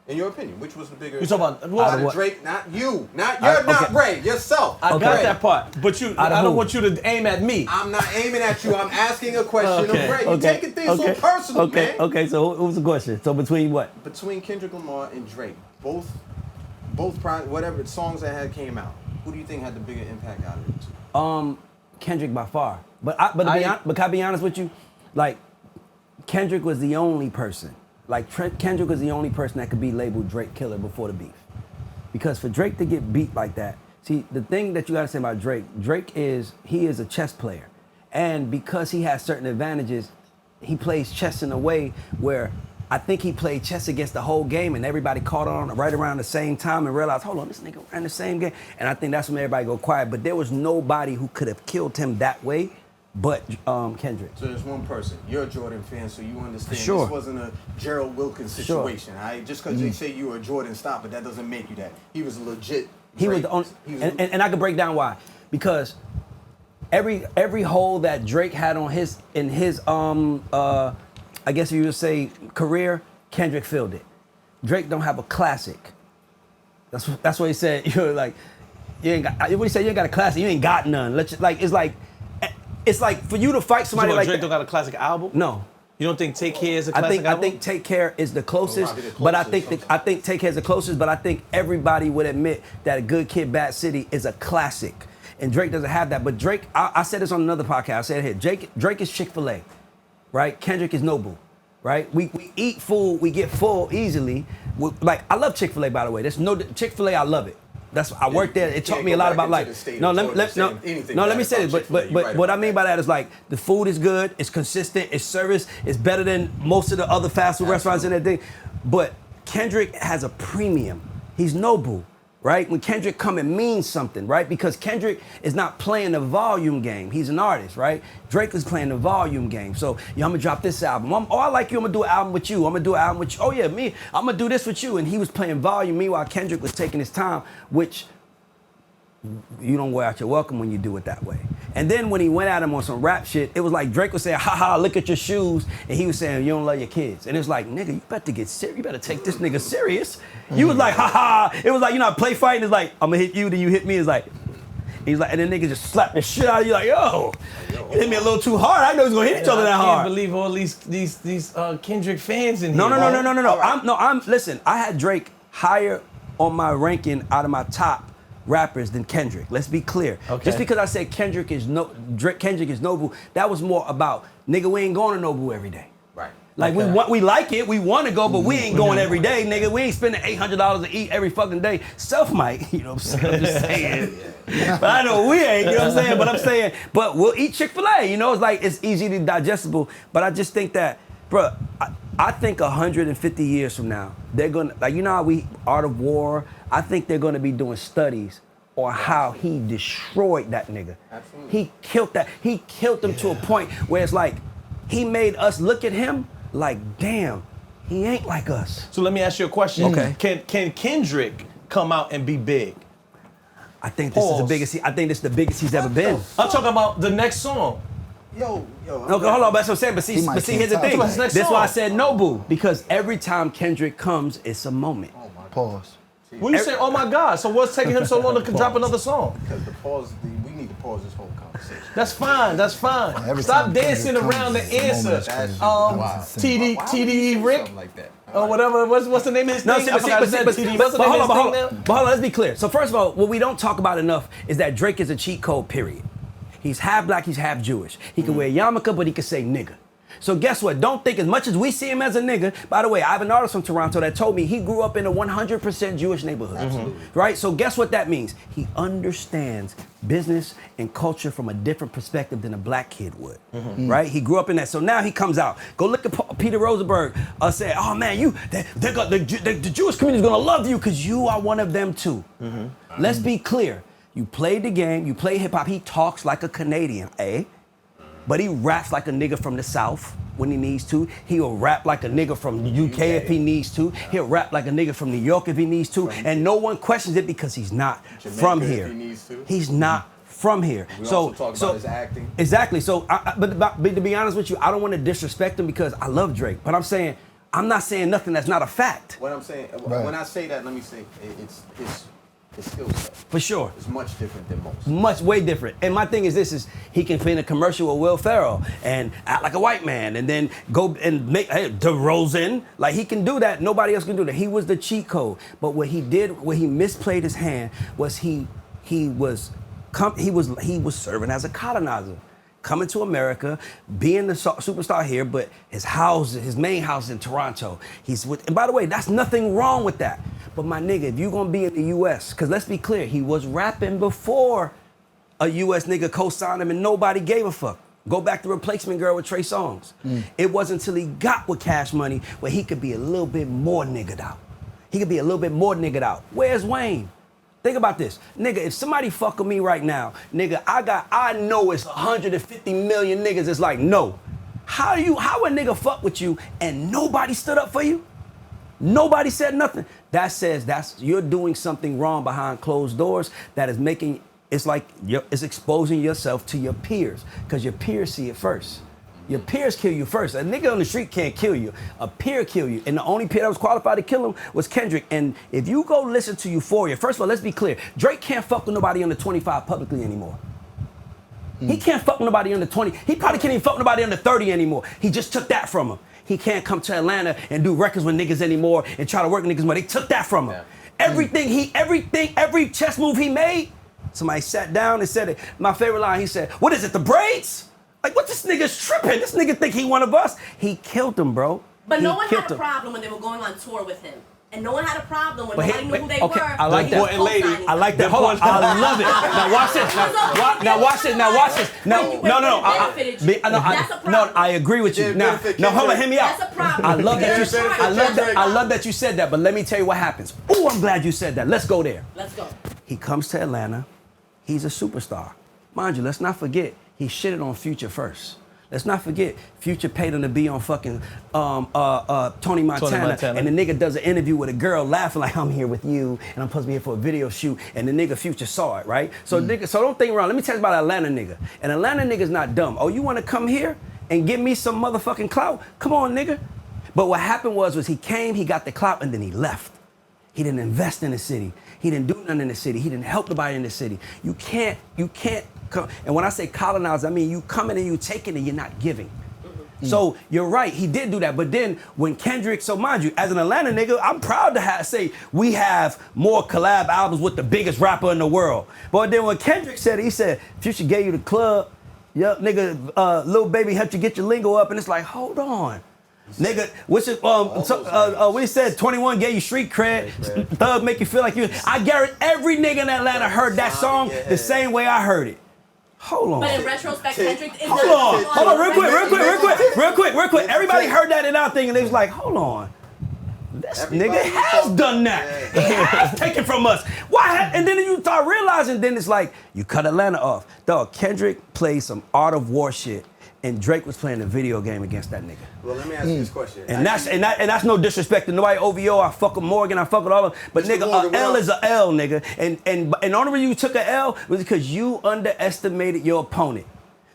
Speaker 2: In your opinion, which was the bigger
Speaker 1: You
Speaker 2: effect?
Speaker 1: talking about
Speaker 2: Out of
Speaker 4: what?
Speaker 2: Drake, not you. You're not
Speaker 4: okay.
Speaker 2: Ray, yourself.
Speaker 1: I
Speaker 4: Okay.
Speaker 1: got that part, but I don't
Speaker 4: who?
Speaker 1: want you to aim at me.
Speaker 2: I'm not aiming at you. I'm asking a question
Speaker 1: Okay,
Speaker 2: of Ray. You're taking things so personal, man.
Speaker 4: Okay, so what was the question? So between what?
Speaker 2: Between Kendrick Lamar and Drake, both whatever songs that had came out, who do you think had the bigger impact out of it?
Speaker 4: Kendrick by far. But can I be honest with you? Like, Kendrick was the only person. Like, Kendrick was the only person that could be labeled Drake killer before the beef. Because for Drake to get beat like that, see, the thing that you gotta say about Drake is a chess player. And because he has certain advantages, he plays chess in a way where I think he played chess against the whole game and everybody caught on right around the same time and realized, hold on, this nigga ran the same game. And I think that's when everybody go quiet. But there was nobody who could have killed him that way but Kendrick.
Speaker 2: So there's one person. You're a Jordan fan, so you understand
Speaker 4: Sure.
Speaker 2: this wasn't a Gerald Wilkins situation. All right? Just because they say you were a Jordan stopper, that doesn't make you that. He was legit.
Speaker 4: He was the only, and I could break down why. Because every hole that Drake had on his I guess you would say career, Kendrick filled it. Drake don't have a classic. That's what he said. You're like, you ain't got. What he said? You ain't got a classic. You ain't got none. It's like for you to fight somebody like
Speaker 1: Drake
Speaker 4: that.
Speaker 1: don't got a classic album?
Speaker 4: No.
Speaker 1: You don't think Take Care is a classic album?
Speaker 4: I think Take Care is the closest,
Speaker 2: probably the
Speaker 4: but I
Speaker 2: closest.
Speaker 4: think Take Care is the closest, but I think everybody would admit that A Good Kid, Bad City is a classic. And Drake doesn't have that. But Drake, I said this on another podcast, I said it here, Drake is Chick-fil-A, right? Kendrick is Noble, right? We eat food, we get full easily. I love Chick-fil-A, by the way. Chick-fil-A, I love it. I worked there. It taught me a lot about life. No, let me say this. But what I mean by that is like the food is good, it's consistent, it's service, it's better than most of the other fast food restaurants and everything. But Kendrick has a premium. He's Noble, right? When Kendrick come, it means something, right? Because Kendrick is not playing the volume game. He's an artist, right? Drake is playing the volume game. So, I'm gonna drop this album. I like you, I'm gonna do an album with you. I'm gonna do an album with you. Oh yeah, me, I'm gonna do this with you. And he was playing volume. Meanwhile, Kendrick was taking his time, which you don't wear out your welcome when you do it that way. And then when he went at him on some rap shit, it was like Drake was saying, haha, look at your shoes. And he was saying, you don't love your kids. And it's like, nigga, you better get serious. You better take this nigga serious. You was like, haha. It was like, you know, play fighting is like, I'm gonna hit you, then you hit me. It's like, he's like, and then nigga just slapped the shit out of you like, yo, you hit me a little too hard. I know he's gonna hit each other that hard.
Speaker 1: I can't believe all these Kendrick fans in here.
Speaker 4: No. Listen, I had Drake higher on my ranking out of my top rappers than Kendrick. Let's be clear.
Speaker 1: Okay.
Speaker 4: Just because I said Kendrick is Noble, that was more about, nigga, we ain't going to Noble every day.
Speaker 2: Right.
Speaker 4: Like we like it, we want to go, but we ain't going every day, nigga. We ain't spending $800 to eat every fucking day. Self might, you know what I'm saying? I'm just saying. But I know we ain't, you know what I'm saying? But we'll eat Chick-fil-A, you know, it's easy digestible. But I just think that, bruh, I think 150 years from now, they're gonna, like, you know how Art of War, I think they're gonna be doing studies on how he destroyed that nigga.
Speaker 2: Absolutely.
Speaker 4: He killed them to a point where it's like, he made us look at him like, damn, he ain't like us.
Speaker 1: So let me ask you a question.
Speaker 4: Okay.
Speaker 1: Can Kendrick come out and be big?
Speaker 4: I think this is the biggest he's ever been.
Speaker 1: I'm talking about the next song.
Speaker 2: Yo.
Speaker 4: No, hold on, that's what I'm saying. But see, here's the thing.
Speaker 1: What's the next
Speaker 4: That's
Speaker 1: song?
Speaker 4: why I said Noble, because every time Kendrick comes, it's a moment.
Speaker 2: Oh my God.
Speaker 3: Pause.
Speaker 1: When you say, oh my God, so what's taking him so long to drop another song?
Speaker 2: Because we need to pause this whole conversation.
Speaker 1: That's fine.
Speaker 3: Every
Speaker 1: Stop
Speaker 3: time
Speaker 1: dancing
Speaker 3: Kendrick
Speaker 1: around the
Speaker 3: comes, it's a
Speaker 1: answer.
Speaker 3: moment. Wow.
Speaker 1: TDE Rick
Speaker 2: Something like that.
Speaker 1: or whatever. What's the name of his thing? I forgot his name. TD. What's the name of his thing now?
Speaker 4: But hold on, let's be clear. So first of all, what we don't talk about enough is that Drake is a cheat code, period. He's half black, he's half Jewish. He can wear yarmulke, but he can say nigga. So guess what? Don't think as much as we see him as a nigga. By the way, I have an artist from Toronto that told me he grew up in a 100% Jewish neighborhood.
Speaker 2: Absolutely.
Speaker 4: Right? So guess what that means? He understands business and culture from a different perspective than a black kid would. Right? He grew up in that. So now he comes out. Go look at Peter Rosenberg. Say, oh man, the Jewish community is gonna love you because you are one of them too. Let's be clear. You played the game, you play hip hop. He talks like a Canadian, eh? But he raps like a nigga from the South. when he needs to. He'll rap like a nigga from the UK if he needs to. He'll rap like a nigga from New York if he needs to. And no one questions it because he's not from here.
Speaker 2: If he needs to.
Speaker 4: He's not from here.
Speaker 2: We also talk about his acting.
Speaker 4: Exactly. So, but to be honest with you, I don't want to disrespect him because I love Drake. But I'm not saying nothing that's not a fact.
Speaker 2: What I'm saying,
Speaker 3: Right.
Speaker 2: when I say that, let me say it's skill set.
Speaker 4: For sure.
Speaker 2: It's much different than most.
Speaker 4: Much, way different. And my thing is this, he can play in a commercial with Will Ferrell and act like a white man and then go and make DeRozan. Like, he can do that. Nobody else can do that. He was the cheat code. But what he did, where he misplayed his hand, was he was serving as a colonizer. Coming to America, being the superstar here, but his main house is in Toronto. And by the way, that's nothing wrong with that. But my nigga, if you gonna be in the US, because let's be clear, he was rapping before a US nigga co-signed him and nobody gave a fuck. Go back to Replacement Girl with Trey Songz. It wasn't until he got with Cash Money where he could be a little bit more niggered out. Where's Wayne? Think about this. Nigga, if somebody fuck with me right now, nigga, I know it's 150 million niggas that's like, no. How a nigga fuck with you and nobody stood up for you? Nobody said nothing. That says you're doing something wrong behind closed doors that is making, it's exposing yourself to your peers because your peers see it first. Your peers kill you first. A nigga on the street can't kill you. A peer kill you. And the only peer that was qualified to kill him was Kendrick. And if you go listen to Euphoria, first of all, let's be clear. Drake can't fuck with nobody under 25 publicly anymore. He can't fuck with nobody under 20. He probably can't even fuck with nobody under 30 anymore. He just took that from him. He can't come to Atlanta and do records with niggas anymore and try to work with niggas more. They took that from him. Yeah. Every chess move he made, somebody sat down and said it. My favorite line, he said, what is it, the braids? Like, what, this nigga's tripping? This nigga think he one of us? He killed him, bro.
Speaker 5: But no one had a problem when they were going on tour with him. And no one had a problem when nobody knew who they were.
Speaker 4: I like that.
Speaker 1: Important lady.
Speaker 4: I like that. Hold on. I love it. Now watch this. Now watch this. No, I agree with you. Now, hold on. Hear me out.
Speaker 5: That's a problem.
Speaker 4: I love that you said that. But let me tell you what happens. Oh, I'm glad you said that. Let's go there.
Speaker 5: Let's go.
Speaker 4: He comes to Atlanta. He's a superstar. Mind you, let's not forget, he shitted on Future first. Let's not forget, Future paid him to be on fucking Tony Montana, and the nigga does an interview with a girl laughing like, I'm here with you, and I'm supposed to be here for a video shoot, and the nigga Future saw it, right? So so don't think around. Let me tell you about Atlanta nigga. An Atlanta nigga's not dumb. Oh, you wanna come here and give me some motherfucking clout? Come on, nigga. But what happened was he came, he got the clout, and then he left. He didn't invest in the city. He didn't do nothing in the city. He didn't help nobody in the city. You can't come. And when I say colonize, I mean you coming and you taking and you're not giving. So you're right, he did do that. But then when Kendrick, so mind you, as an Atlanta nigga, I'm proud to say we have more collab albums with the biggest rapper in the world. But then when Kendrick said it, he said, Future gave you the club, yup, nigga, Lil Baby helped you get your lingo up, and it's like, hold on. Nigga, which is when he said 21 gave you street cred, Thug make you feel like you. I guarantee every nigga in Atlanta heard that song the same way I heard it. Hold on.
Speaker 5: But in retrospect, Kendrick is
Speaker 4: Hold on, real quick. Everybody heard that in our thing, and they was like, hold on. This nigga has done that. He has taken from us. Why? And then you start realizing, then it's like, you cut Atlanta off. Dog, Kendrick played some Art of War shit. And Drake was playing a video game against that nigga.
Speaker 2: Well, let me ask you this question.
Speaker 4: And that's no disrespect to nobody. OVO, I fuck with Morgan, I fuck with all of them. But Mr. nigga, Morgan, L is a L, nigga. And the only reason you took a L was because you underestimated your opponent.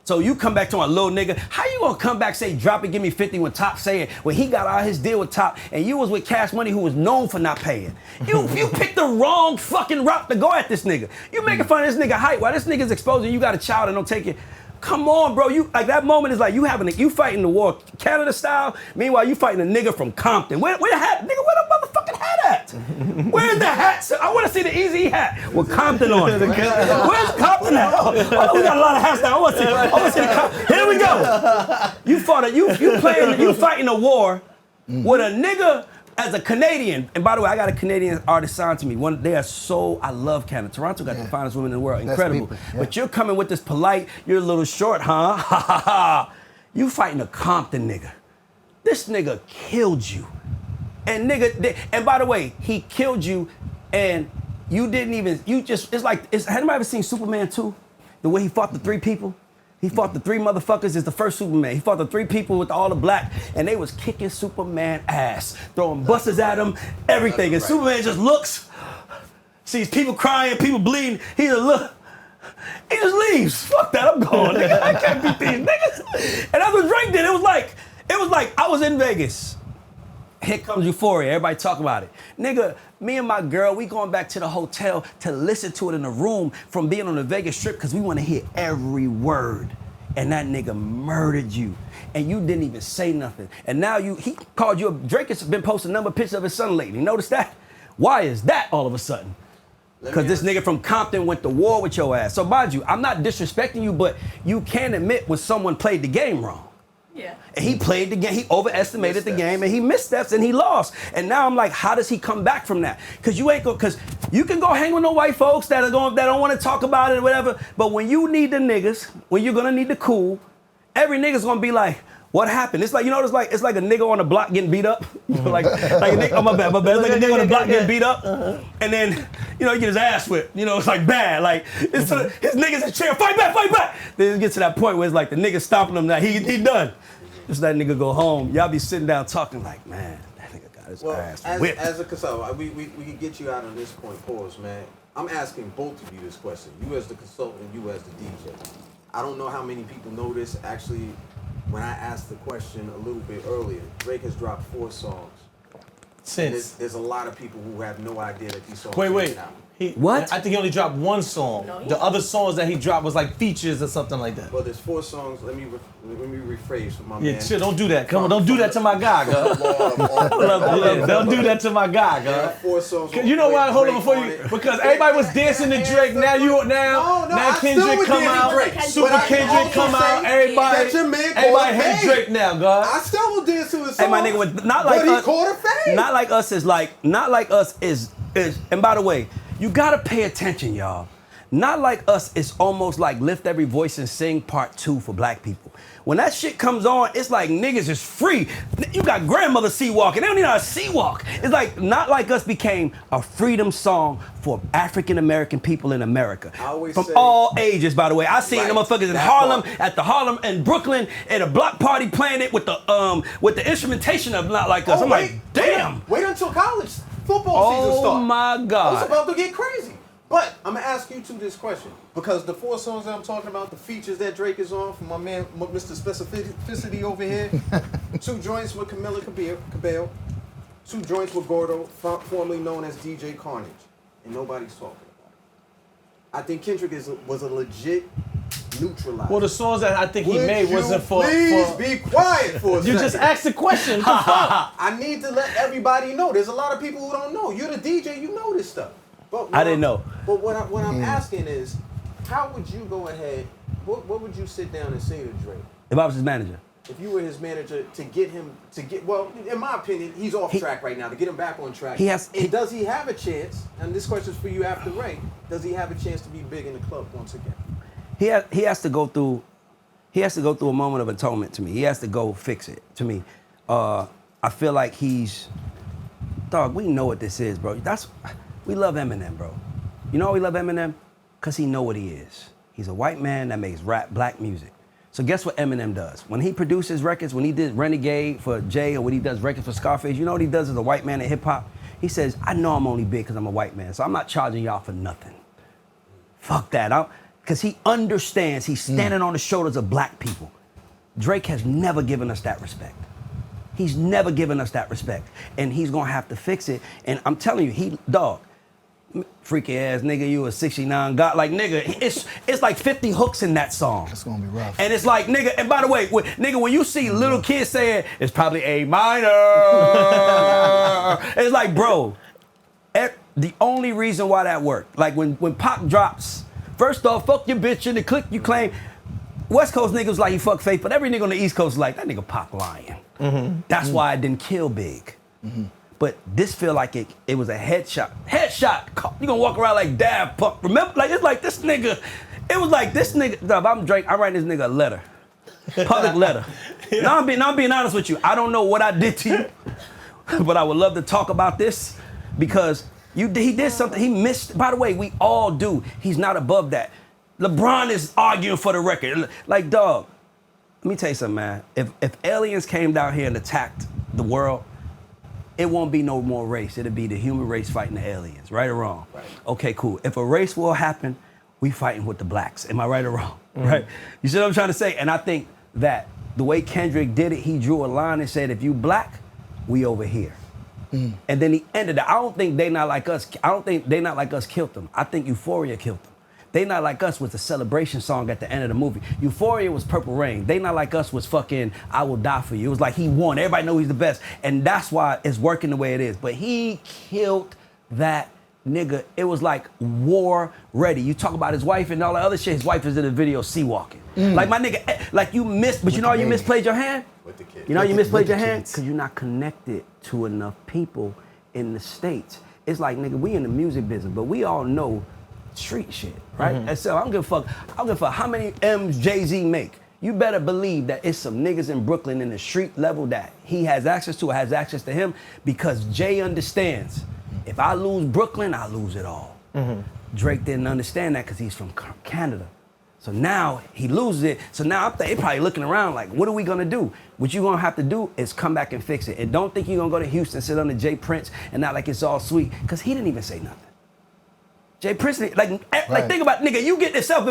Speaker 4: So you come back to a little nigga. How you gonna come back, say drop it, give me 50 when Top saying when he got out his deal with Top and you was with Cash Money who was known for not paying? You picked the wrong fucking route to go at this nigga. You making fun of this nigga height while this nigga's exposing you got a child and don't take it. Come on, bro. You like that moment is like you fighting the war Canada style. Meanwhile, you fighting a nigga from Compton. Where the hat, nigga? Where the motherfucking hat at? Where's the hat? I want to see the Easy hat with Compton on it. Where's Compton at? Oh, we got a lot of hats now. I want to see the Compton. Here we go. You fighting a war with a nigga. As a Canadian, and by the way, I got a Canadian artist signed to me. I love Canada. Toronto got the finest women in the world. Incredible. But you're coming with this polite, you're a little short, huh? Ha ha ha. You fighting a Compton nigga. This nigga killed you. And by the way, he killed you and you didn't even, it's like, has anybody ever seen Superman 2? The way he fought the three people? He fought the 3 motherfuckers as the first Superman. He fought the 3 people with all the black, and they was kicking Superman ass, throwing buses at him, everything. And Superman just looks, sees people crying, people bleeding. He just look. He just leaves. Fuck that, I'm gone. Nigga. I can't beat these niggas. And that's what Drake did. It was like I was in Vegas. Here comes Euphoria. Everybody talk about it. Nigga, me and my girl, we going back to the hotel to listen to it in the room from being on the Vegas Strip because we want to hear every word. And that nigga murdered you. And you didn't even say nothing. And now he called you Drake has been posting a number of pictures of his son lately. You notice that? Why is that all of a sudden? Because this nigga from Compton went to war with your ass. So mind you, I'm not disrespecting you, but you can admit when someone played the game wrong.
Speaker 5: Yeah.
Speaker 4: And he played the game, he overestimated the game, and he missteps and he lost. And now I'm like, how does he come back from that? Because you can go hang with no white folks that don't want to talk about it or whatever. But when you need the niggas, when you're gonna need the cool, every nigga's gonna be like, what happened? It's like, it's like a nigga on the block getting beat up. like a nigga, oh my bad. It's like a nigga on the block getting beat up. And then, he get his ass whipped. It's like bad. Like, his niggas in chair, fight back. Then it gets to that point where it's like the nigga stomping him, that he done. Just that nigga go home. Y'all be sitting down talking like, man, that nigga got his ass whipped.
Speaker 2: As a consultant, we can get you out on this point, pause, man. I'm asking both of you this question. You as the consultant, you as the DJ. I don't know how many people know this. Actually, when I asked the question a little bit earlier, Drake has dropped 4 songs.
Speaker 1: Since
Speaker 2: there's a lot of people who have no idea that these songs
Speaker 1: wait.
Speaker 2: out.
Speaker 4: What?
Speaker 1: I think he only dropped 1 song.
Speaker 5: No,
Speaker 1: the other songs that he dropped was like features or something like that.
Speaker 2: Well, there's 4 songs. Let me rephrase for my man.
Speaker 1: Yeah, shit, don't do that. Come on, don't do that to my guy, girl. Don't do that to my guy, girl.
Speaker 2: 4 songs.
Speaker 1: You know why? Hold on before you, because everybody was dancing to Drake. Now Kendrick come out, Super Kendrick come out. Everybody hate Drake now, God.
Speaker 2: I still will dance to his song.
Speaker 4: Hey, my nigga, not like us is. And by the way, you gotta pay attention, y'all. Not Like Us is almost like Lift Every Voice and Sing Part 2 for black people. When that shit comes on, it's like niggas is free. You got grandmother sea-walking. They don't even know how to sea-walk. It's like Not Like Us became a freedom song for African-American people in America. From all ages, by the way. I seen them motherfuckers in Harlem, at the Harlem and Brooklyn, at a block party playing it with the instrumentation of Not Like Us. I'm like, damn.
Speaker 2: Wait until college football season starts.
Speaker 4: Oh my God.
Speaker 2: It's about to get crazy. But I'm gonna ask you two this question because the 4 songs that I'm talking about, the features that Drake is on, from my man Mr. Specificity over here, 2 joints with Camila Cabello, 2 joints with Gordo, formerly known as DJ Carnage, and nobody's talking about it. I think Kendrick was a legit neutralizer.
Speaker 1: Well, the songs that I think he made wasn't for.
Speaker 2: Please be quiet for a second.
Speaker 1: You just asked the question.
Speaker 2: I need to let everybody know. There's a lot of people who don't know. You're the DJ. You know this stuff. But
Speaker 4: I didn't know.
Speaker 2: But what I'm asking is, how would you go ahead? What would you sit down and say to Drake?
Speaker 4: If I was his manager.
Speaker 2: If you were his manager to get him well, in my opinion, he's off track right now. To get him back on track. Does he have a chance? And this question's for you after Ray. Does he have a chance to be big in the club once again?
Speaker 4: He has to go through a moment of atonement to me. He has to go fix it to me. I feel like dog, we know what this is, bro. We love Eminem, bro. You know why we love Eminem? Because he know what he is. He's a white man that makes rap black music. So guess what Eminem does? When he produces records, when he did Renegade for Jay, or when he does records for Scarface, you know what he does as a white man in hip hop? He says, I know I'm only big because I'm a white man, so I'm not charging y'all for nothing. Fuck that. Because he understands he's standing on the shoulders of black people. Drake has never given us that respect. He's never given us that respect. And he's gonna have to fix it. And I'm telling you, freaky ass nigga, you a 69 God. Like, nigga, it's like 50 hooks in that song.
Speaker 3: It's gonna be rough.
Speaker 4: And it's like, nigga, and by the way, when you see little kids saying, it's probably A minor. It's like, bro, the only reason why that worked, like when Pac drops, first off, fuck your bitch in the click you claim. West Coast niggas like he fuck Faith, but every nigga on the East Coast is like, that nigga Pac lying. Mm-hmm. That's why it didn't kill big. Mm-hmm. But this feel like it was a headshot. You gonna walk around like Daft Punk. Remember, like it's like this nigga. It was like this nigga. If I'm Drake, I'm writing this nigga a letter, public letter. Yeah. Now I'm being honest with you. I don't know what I did to you, but I would love to talk about this because he did something. He missed. By the way, we all do. He's not above that. LeBron is arguing for the record. Like, dog, let me tell you something, man. If aliens came down here and attacked the world, it won't be no more race. It'll be the human race fighting the aliens, right or wrong? Right. Okay, cool. If a race war happened, we fighting with the blacks. Am I right or wrong? Right? You see what I'm trying to say? And I think that the way Kendrick did it, he drew a line and said, if you black, we over here. And then he ended it. I don't think They Not Like Us. I don't think They Not Like Us killed them. I think Euphoria killed them. They Not Like Us was the celebration song at the end of the movie. Euphoria was Purple Rain. They Not Like Us was fucking I Will Die For You. It was like he won. Everybody know he's the best. And that's why it's working the way it is. But he killed that nigga. It was like war ready. You talk about his wife and all that other shit. His wife is in the video sea walking. Like my nigga, like you missed, but you know how you misplayed your hand?
Speaker 2: With the kid.
Speaker 4: You know how you misplayed your hand? Because you're not connected to enough people in the States. It's like, nigga, we in the music business, but we all know street shit, right? And so I don't give a fuck. I don't give a fuck how many M's Jay-Z make. You better believe that it's some niggas in Brooklyn in the street level that he has access to or has access to him, because Jay understands, if I lose Brooklyn, I lose it all. Drake didn't understand that because he's from Canada. So now he loses it. So now they probably looking around like, what are we gonna do? What you gonna have to do is come back and fix it. And don't think you're gonna go to Houston, sit under Jay Prince and not like it's all sweet, because he didn't even say nothing. Jay Prince, like think about, nigga, you get yourself,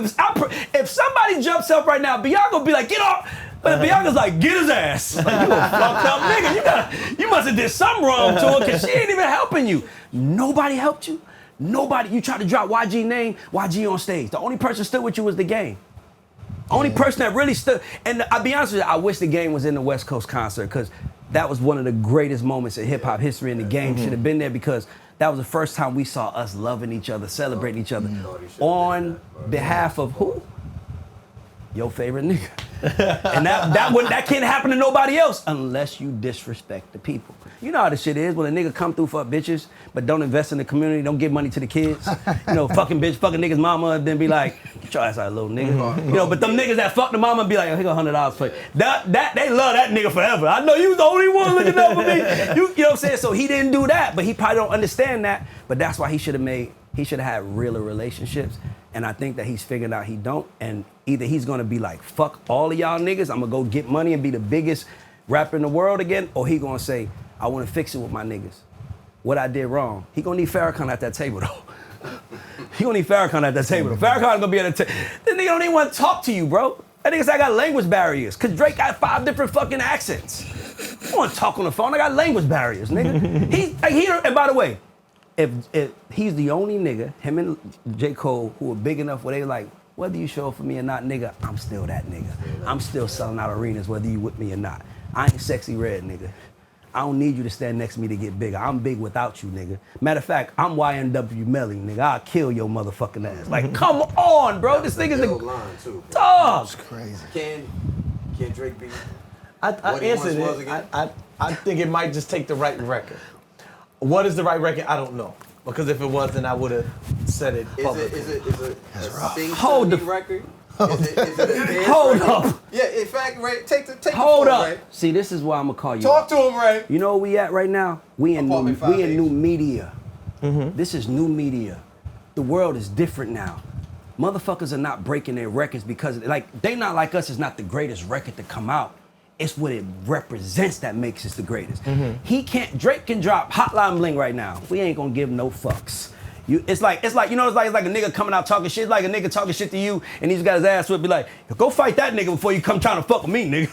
Speaker 4: if somebody jumps up right now, Bianca will be like, get off. But if Bianca's like, get his ass. Like, you a fucked up nigga. You must have did something wrong to her, because she ain't even helping you. Nobody helped you. Nobody. You tried to drop YG name, YG on stage. The only person stood with you was the Game. Only person that really stood. And I'll be honest with you, I wish the Game was in the West Coast concert, because that was one of the greatest moments in hip hop history, and the Game should have been there, because that was the first time we saw us loving each other, celebrating each other on behalf of who? Your favorite nigga. And that can't happen to nobody else unless you disrespect the people. You know how this shit is when a nigga come through for bitches, but don't invest in the community, don't give money to the kids. You know, fucking nigga's mama, and then be like, get your ass out, little nigga. You know, but them niggas that fuck the mama be like, oh, here go $100 for you. They love that nigga forever. I know you was the only one looking out for me. You know what I'm saying? So he didn't do that, but he probably don't understand that. But that's why he should have had realer relationships. And I think that he's figured out he don't. And either he's gonna be like, fuck all of y'all niggas, I'm gonna go get money and be the biggest rapper in the world again, or he gonna say, I wanna fix it with my niggas. What I did wrong. He gonna need Farrakhan at that table though. He gonna need Farrakhan at that table though. Farrakhan gonna be at the table. The nigga don't even wanna talk to you, bro. That nigga said I got language barriers, cause Drake got 5 different fucking accents. I wanna talk on the phone, I got language barriers, nigga. And by the way, if he's the only nigga, him and J. Cole, who are big enough where they like, whether you show up for me or not, nigga, I'm still that nigga. I'm still selling out arenas whether you with me or not. I ain't Sexy Red, nigga. I don't need you to stand next to me to get bigger. I'm big without you, nigga. Matter of fact, I'm YNW Melly, nigga. I'll kill your motherfucking ass. Like, come on, bro. This nigga's the
Speaker 2: line too.
Speaker 4: Dog.
Speaker 3: It's crazy.
Speaker 2: Can Drake be?
Speaker 1: I answered it. I think it might just take the right record. What is the right record? I don't know. Because if it was, then I would have said it publicly.
Speaker 2: Is it a
Speaker 4: Hold the
Speaker 2: record? Is it a dance
Speaker 4: Hold
Speaker 2: record?
Speaker 4: up.
Speaker 2: Yeah, in fact, Ray, take the
Speaker 4: Hold
Speaker 2: phone,
Speaker 4: up.
Speaker 2: Ray.
Speaker 4: See, this is why I'm gonna call you.
Speaker 2: Talk to him, Ray.
Speaker 4: You know where we at right now? We in new media. This is new media. The world is different now. Motherfuckers are not breaking their records because, like, They Not Like Us is not the greatest record to come out. It's what it represents that makes it the greatest. Drake can drop Hotline Bling right now. We ain't gonna give no fucks. It's like a nigga coming out talking shit, like a nigga talking shit to you, and he's got his ass whipped, be like, go fight that nigga before you come trying to fuck with me, nigga.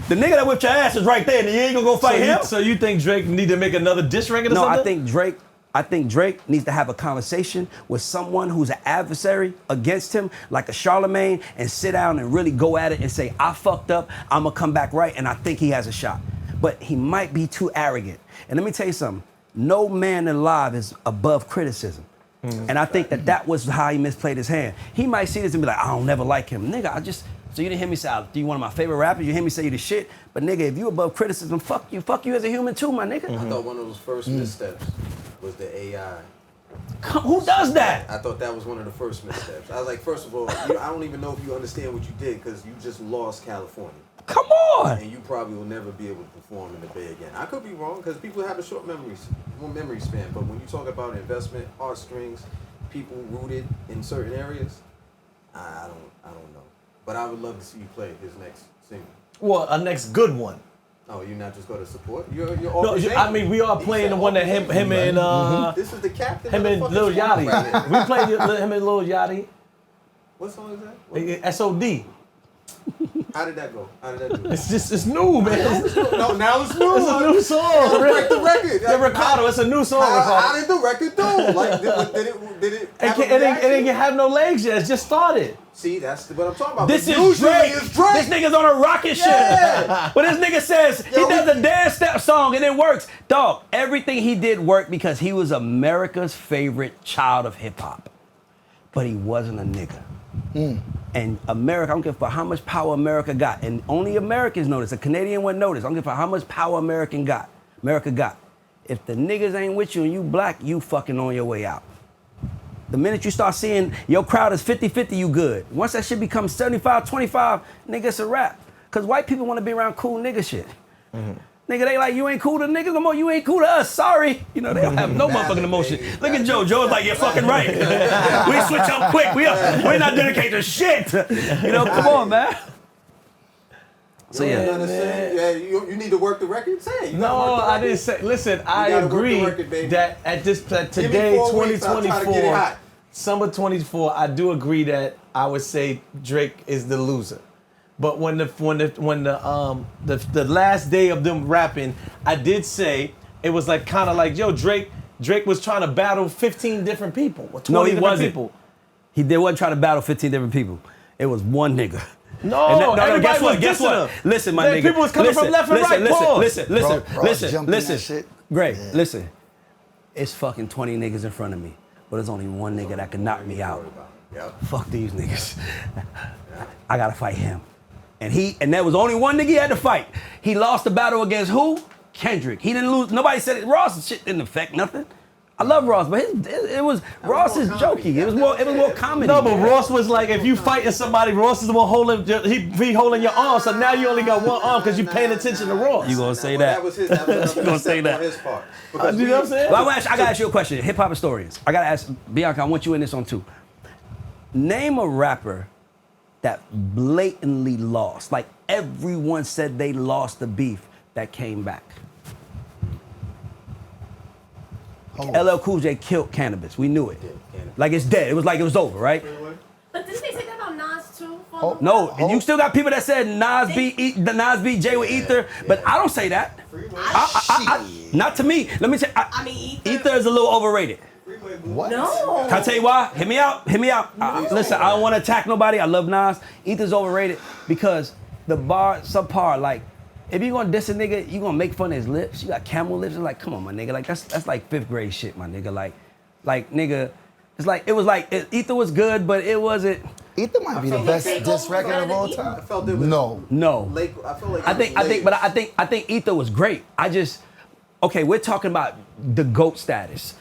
Speaker 4: The nigga that whipped your ass is right there, and you ain't gonna go fight him.
Speaker 1: So you think Drake need to make another diss record or something?
Speaker 4: No, I think Drake needs to have a conversation with someone who's an adversary against him, like a Charlemagne, and sit down and really go at it and say, I fucked up, I'm gonna come back right, and I think he has a shot. But he might be too arrogant. And let me tell you something, no man alive is above criticism. And I think that was how he misplayed his hand. He might see this and be like, I don't never like him. Nigga, so you didn't hear me say, do you one of my favorite rappers? You hear me say you the shit? But nigga, if you above criticism, fuck you as a human too, my nigga.
Speaker 2: I thought one of those first missteps was the AI.
Speaker 4: Who does that?
Speaker 2: I thought that was one of the first missteps. I was like, first of all, I don't even know if you understand what you did, because you just lost California.
Speaker 4: Come on.
Speaker 2: And you probably will never be able to perform in the Bay again. I could be wrong, because people have a short memory span. But when you talk about investment, heartstrings, people rooted in certain areas, I don't know. But I would love to see you play his next single.
Speaker 1: Well, a next good one.
Speaker 2: Oh, you're not just going to support? You're
Speaker 1: No, I mean we are playing the one that him and
Speaker 2: This is the captain.
Speaker 1: him and Lil Yachty. We played him and Lil Yachty.
Speaker 2: What song is that?
Speaker 1: S.O.D.
Speaker 2: How did that go? How did that do?
Speaker 1: It's new, man.
Speaker 2: No, now it's new.
Speaker 1: It's a new song.
Speaker 2: Break the record.
Speaker 1: Yeah, Ricardo, it's a new song,
Speaker 2: How
Speaker 1: Ricardo.
Speaker 2: did the record do? Like, did it?
Speaker 1: It didn't have no legs yet. It just started.
Speaker 2: See, that's what I'm talking about.
Speaker 1: This
Speaker 2: But
Speaker 1: is
Speaker 2: usually
Speaker 1: Drake.
Speaker 2: it's Drake.
Speaker 4: This nigga's on a rocket ship.
Speaker 2: Yeah.
Speaker 4: But this nigga says he does a dance step song and it works. Dog, everything he did worked because he was America's favorite child of hip hop. But he wasn't a nigga. And America, I don't give a fuck how much power America got. And only Americans know this. A Canadian wouldn't know this. I don't give a fuck how much power America got. If the niggas ain't with you and you black, you fucking on your way out. The minute you start seeing your crowd is 50-50, you good. Once that shit becomes 75-25, nigga, it's a wrap. Because white people want to be around cool nigga shit. Nigga, they like, you ain't cool to niggas no more, you ain't cool to us, sorry. You know, they don't have no motherfucking emotion. Look at Joe. Joe's like, you're fucking right. We switch up quick. We're not dedicated to shit. You know, come on, man. So
Speaker 2: You
Speaker 4: yeah.
Speaker 2: understand? Yeah, you need to work the record. Say it. You gotta
Speaker 1: No,
Speaker 2: work the
Speaker 1: I
Speaker 2: record.
Speaker 1: didn't say. Listen, I
Speaker 2: gotta work the
Speaker 1: agree
Speaker 2: record, baby.
Speaker 1: that at this that
Speaker 2: Give me
Speaker 1: today,
Speaker 2: 4 weeks, I'll try to get it
Speaker 1: 2024,
Speaker 2: hot.
Speaker 1: summer 24, I do agree that I would say Drake is the loser. But when the last day of them rapping, I did say it was like kind of like, yo, Drake was trying to battle 15 different people. Or 20
Speaker 4: No, he
Speaker 1: different
Speaker 4: wasn't.
Speaker 1: people.
Speaker 4: He wasn't trying to battle 15 different people. It was one nigga.
Speaker 1: No, everybody
Speaker 4: guess what?
Speaker 1: was
Speaker 4: Guess
Speaker 1: dissing
Speaker 4: what?
Speaker 1: him.
Speaker 4: Listen, my
Speaker 1: Then
Speaker 4: nigga.
Speaker 1: people was coming from left and right, pause.
Speaker 3: Ross jumped in that shit.
Speaker 4: Great,
Speaker 3: Yeah.
Speaker 4: listen. It's fucking 20 niggas in front of me, but there's only one nigga that can knock me out.
Speaker 2: Yep.
Speaker 4: Fuck these niggas. I gotta fight him. And there was only one nigga he had to fight. He lost the battle against who? Kendrick. He didn't lose. Nobody said it. Ross shit didn't affect nothing. I love Ross, but it was Ross is jokey. It was more comedy.
Speaker 1: No, but Ross was like, if you fighting somebody, Ross is the one holding. He holding your arm, so now you only got one arm because you paying attention to Ross.
Speaker 4: You gonna say
Speaker 2: Well,
Speaker 4: that?
Speaker 2: That was his. That was
Speaker 4: You gonna say that?
Speaker 2: on his part.
Speaker 1: You know what I'm saying?
Speaker 4: Well, I gotta ask you a question. Hip hop historians. I gotta ask Bianca. I want you in this one too. Name a rapper that blatantly lost, like everyone said they lost the beef, that came back. LL Cool J killed Cannabis. We knew it. Like it's dead. It was like it was over, right?
Speaker 5: But didn't they say that about Nas too?
Speaker 4: No, and you still got people that said Nas beat Jay with Ether, but I don't say that. Not to me. Let me tell you.
Speaker 5: I mean,
Speaker 4: Ether is a little overrated.
Speaker 3: What?
Speaker 5: No.
Speaker 4: Can I tell you why? Hear me out. Listen, I don't want to attack nobody. I love Nas. Ether's overrated because the bar subpar. Like, if you gonna diss a nigga, you gonna make fun of his lips. You got camel lips. It's like, come on, my nigga. Like that's like 5th grade shit, my nigga. Like nigga. It's like Ether was good, but it wasn't.
Speaker 3: Ether might be the best
Speaker 5: Takeover
Speaker 3: diss record of all
Speaker 5: was better than
Speaker 3: time.
Speaker 2: I felt it was
Speaker 3: No.
Speaker 2: Late, I feel like
Speaker 4: I think Ether was great. Okay, we're talking about the GOAT status.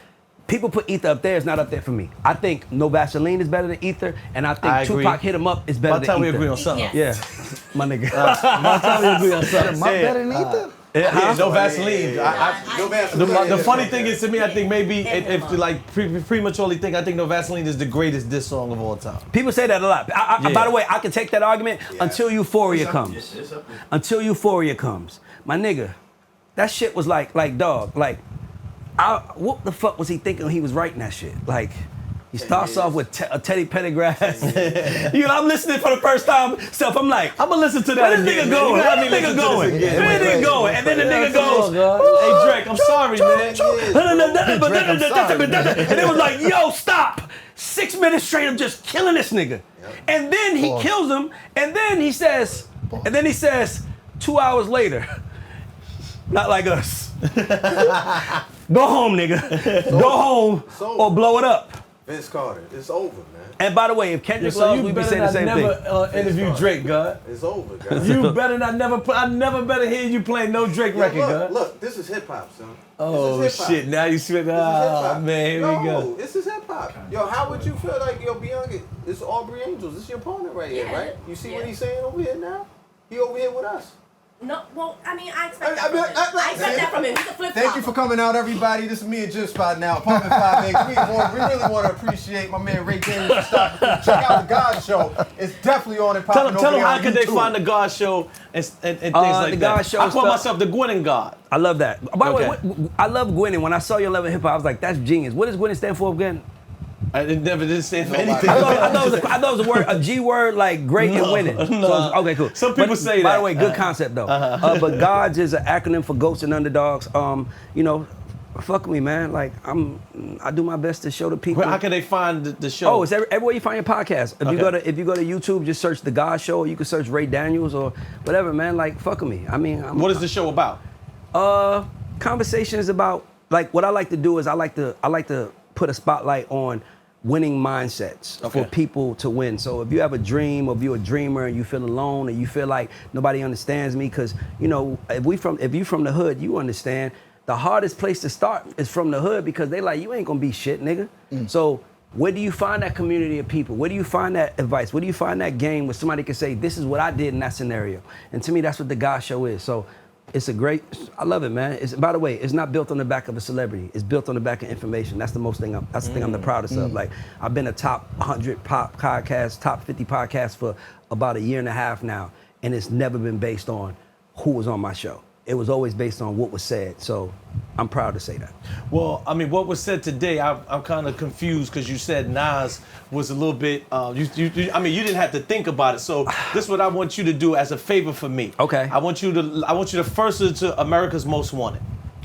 Speaker 4: People put Ether up there, it's not up there for me. I think No Vaseline is better than Ether, and I think
Speaker 1: I agree.
Speaker 4: Tupac Hit 'Em Up is better
Speaker 1: By the time
Speaker 4: than
Speaker 1: we
Speaker 4: Ether.
Speaker 1: agree on something.
Speaker 5: Yes.
Speaker 4: Yeah, my nigga.
Speaker 1: By the time we agree on something.
Speaker 3: Am I better than Ether?
Speaker 1: Yeah, no Vaseline.
Speaker 2: No Vaseline.
Speaker 1: The funny thing is, to me, I think maybe if you like prematurely think, I think No Vaseline is the greatest diss song of all time.
Speaker 4: People say that a lot.
Speaker 1: Yeah.
Speaker 4: By the way, I can take that argument until Euphoria comes. Until Euphoria comes. My nigga, that shit was like dog, what the fuck was he thinking when he was writing that shit? Like, he starts off with Teddy Pendergrass. You know, I'm listening for the first time. I'm like,
Speaker 1: I'm gonna listen to that.
Speaker 4: where this nigga going? Where this nigga going? Where this nigga going? And then the nigga goes,
Speaker 1: Hey Drake, I'm sorry, man.
Speaker 4: and it was like, yo, stop. 6 minutes straight of just killing this nigga. And then he kills him, and then he says, 2 hours later, not like us. Go home, nigga. Go home or blow it up.
Speaker 2: Vince Carter, it's over, man.
Speaker 4: And by the way, if Kendrick
Speaker 1: So
Speaker 4: loves,
Speaker 1: you
Speaker 4: we be
Speaker 1: better
Speaker 4: saying the
Speaker 1: not
Speaker 4: same
Speaker 1: never
Speaker 4: thing.
Speaker 1: interview Drake, God.
Speaker 2: It's over, guys.
Speaker 1: You better not I never better hear you play no Drake record, God.
Speaker 2: Look, this is hip hop, son.
Speaker 1: Oh
Speaker 2: This is hip-hop.
Speaker 1: shit! Now you see,
Speaker 2: This is
Speaker 1: ah
Speaker 2: hip-hop.
Speaker 1: man, here we go.
Speaker 2: This is hip hop. Yo, how would you feel like, yo, Bianca, it's Aubrey Angels. This is your opponent right here,
Speaker 5: Yeah.
Speaker 2: right? You see what
Speaker 5: Yeah.
Speaker 2: he's saying over here now? He over here with us.
Speaker 5: No, well, I mean, I expect that from him. I expect that from him. He's a flip-flop.
Speaker 2: Thank you for coming out, everybody. This is me and Jim Spot now, Apartment 5X. We really want to appreciate my man Ray Daniels for stopping through. Check out the Gauds Show. It's definitely on and popping
Speaker 1: Tell them
Speaker 2: over
Speaker 1: how
Speaker 2: on
Speaker 1: could they
Speaker 2: YouTube.
Speaker 1: find the Gauds Show and things like
Speaker 4: the
Speaker 1: that.
Speaker 4: Gauds Show
Speaker 1: I call
Speaker 4: stuff.
Speaker 1: myself the Gwen God.
Speaker 4: I love that. By the
Speaker 1: Okay.
Speaker 4: way, I love Gwenning. When I saw your level hip hop, I was like, that's genius. What does Gwenning stand for again?
Speaker 1: I never did stand for
Speaker 2: Nobody.
Speaker 1: anything.
Speaker 4: I thought it was a word, a G word like great and winning. So, okay, cool.
Speaker 1: Some people say
Speaker 4: By
Speaker 1: that.
Speaker 4: the way, good concept though. But Gauds is an acronym for Goats and Underdogs. You know, fuck me, man. Like I do my best to show the people.
Speaker 1: How can they find the show?
Speaker 4: Oh, it's everywhere you find your podcast. If you go to YouTube, just search the Gauds Show, or you can search Ray Daniels or whatever, man. Like fuck with me. I mean,
Speaker 1: What is the show about?
Speaker 4: Conversations about like what I like to do is I like to put a spotlight on winning mindsets for people to win. So if you have a dream, or if you're a dreamer and you feel alone and you feel like nobody understands me, because you know if you from the hood, you understand the hardest place to start is from the hood, because they like, you ain't gonna be shit, nigga. So where do you find that community of people? Where do you find that advice? Where do you find that game where somebody can say, this is what I did in that scenario? And to me, that's what the Gauds Show is. So it's a great, I love it, man. By the way, it's not built on the back of a celebrity. It's built on the back of information. That's the thing I'm the proudest of. Like, I've been a top 100 podcast, top 50 podcast for about a year and a half now, and it's never been based on who was on my show. It was always based on what was said. So I'm proud to say that.
Speaker 1: Well, I mean, what was said today, I'm kind of confused because you said Nas was a little bit, I mean, you didn't have to think about it. So this is what I want you to do as a favor for me.
Speaker 4: Okay.
Speaker 1: I want you to first listen to America's Most Wanted.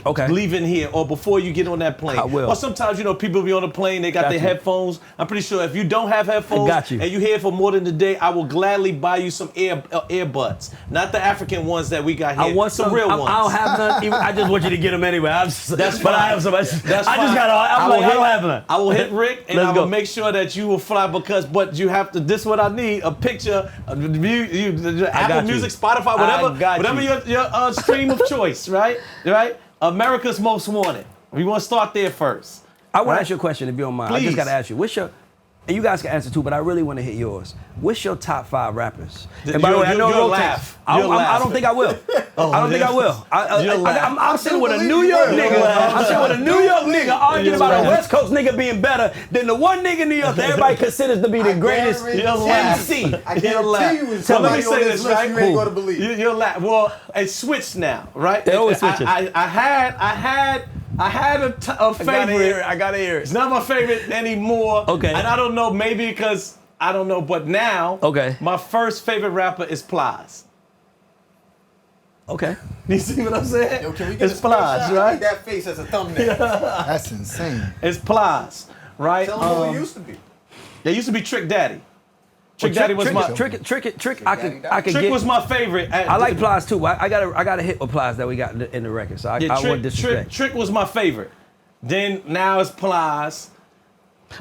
Speaker 4: Okay.
Speaker 1: Leaving here or before you get on that plane.
Speaker 4: I will.
Speaker 1: Or sometimes, people be on the plane, they got their headphones. I'm pretty sure if you don't have headphones and you here for more than a day, I will gladly buy you some earbuds. Not the African ones that we got here.
Speaker 4: I want
Speaker 1: some real ones.
Speaker 4: I don't have none. I just want you to get them anyway.
Speaker 1: That's
Speaker 4: but
Speaker 1: fine.
Speaker 4: I have some.
Speaker 1: That's
Speaker 4: I
Speaker 1: fine.
Speaker 4: just got. I don't have none.
Speaker 1: I will hit Rick and
Speaker 4: Let's
Speaker 1: I will
Speaker 4: go.
Speaker 1: make sure that you will fly but you have to. This is what I need: a picture, Apple Music, Spotify, whatever your stream of choice, right? Right. America's Most Wanted. We want to start there first.
Speaker 4: I want to ask you a question if you don't mind.
Speaker 1: Please.
Speaker 4: I just got to ask you. And you guys can answer too, but I really want to hit yours. What's your top 5 rappers? And by the way, I know
Speaker 1: you'll
Speaker 4: it
Speaker 1: laugh.
Speaker 4: I
Speaker 1: You'll
Speaker 4: don't think I will. I don't think I will. I'm sitting with a New York nigga. I'm sitting with a New York nigga arguing about a West Coast nigga being better than the one nigga in New York that everybody considers to be the greatest MC.
Speaker 2: I guarantee you,
Speaker 1: So let me say this,
Speaker 2: list,
Speaker 1: right?
Speaker 2: you ain't gonna believe.
Speaker 1: You'll laugh. Well, it's switched now, right?
Speaker 4: They always switching.
Speaker 1: I had a favorite.
Speaker 4: I gotta hear
Speaker 1: It's
Speaker 4: it.
Speaker 1: not my favorite anymore.
Speaker 4: Okay.
Speaker 1: And I don't know, maybe because I don't know, but now,
Speaker 4: Okay.
Speaker 1: my first favorite rapper is Plies.
Speaker 4: Okay.
Speaker 1: You see what I'm saying?
Speaker 2: Yo, can we get
Speaker 1: It's
Speaker 2: a
Speaker 1: Plies,
Speaker 2: screenshot? I
Speaker 1: right?
Speaker 2: need that face as a thumbnail.
Speaker 3: That's insane.
Speaker 1: It's Plies, right?
Speaker 2: Tell them who it used to be.
Speaker 1: There used to be Trick Daddy. Trick Daddy was my
Speaker 4: Trick. I could
Speaker 1: Trick
Speaker 4: get.
Speaker 1: was my favorite.
Speaker 4: I like Plies too. I got a hit with Plies that we got in the record, so I wouldn't disrespect.
Speaker 1: Trick was my favorite. Then now it's Plies.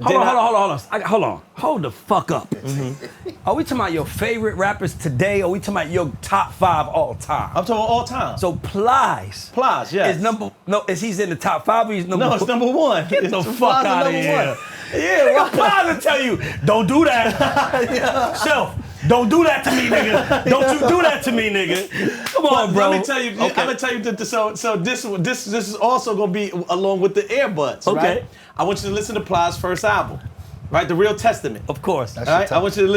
Speaker 4: Hold on. Hold the fuck up. Are we talking about your favorite rappers today, or are we talking about your top 5 all time?
Speaker 1: I'm talking all time.
Speaker 4: So Plies.
Speaker 1: Plies, yes.
Speaker 4: Is he's in the top 5 or he's number
Speaker 1: No, it's number 1.
Speaker 4: Get the fuck out of here.
Speaker 1: Yeah,
Speaker 4: Plies will tell you, don't do that. Self, don't do that to me, nigga. Don't you do that to me, nigga. Come on, bro.
Speaker 1: Let me tell you,
Speaker 4: Okay.
Speaker 1: I'm gonna tell you that. So this is also gonna be along with the earbuds,
Speaker 4: Okay.
Speaker 1: right? I want you to listen to Plies' first album, right? The Real Testament.
Speaker 4: Of course.
Speaker 1: All right, I want you to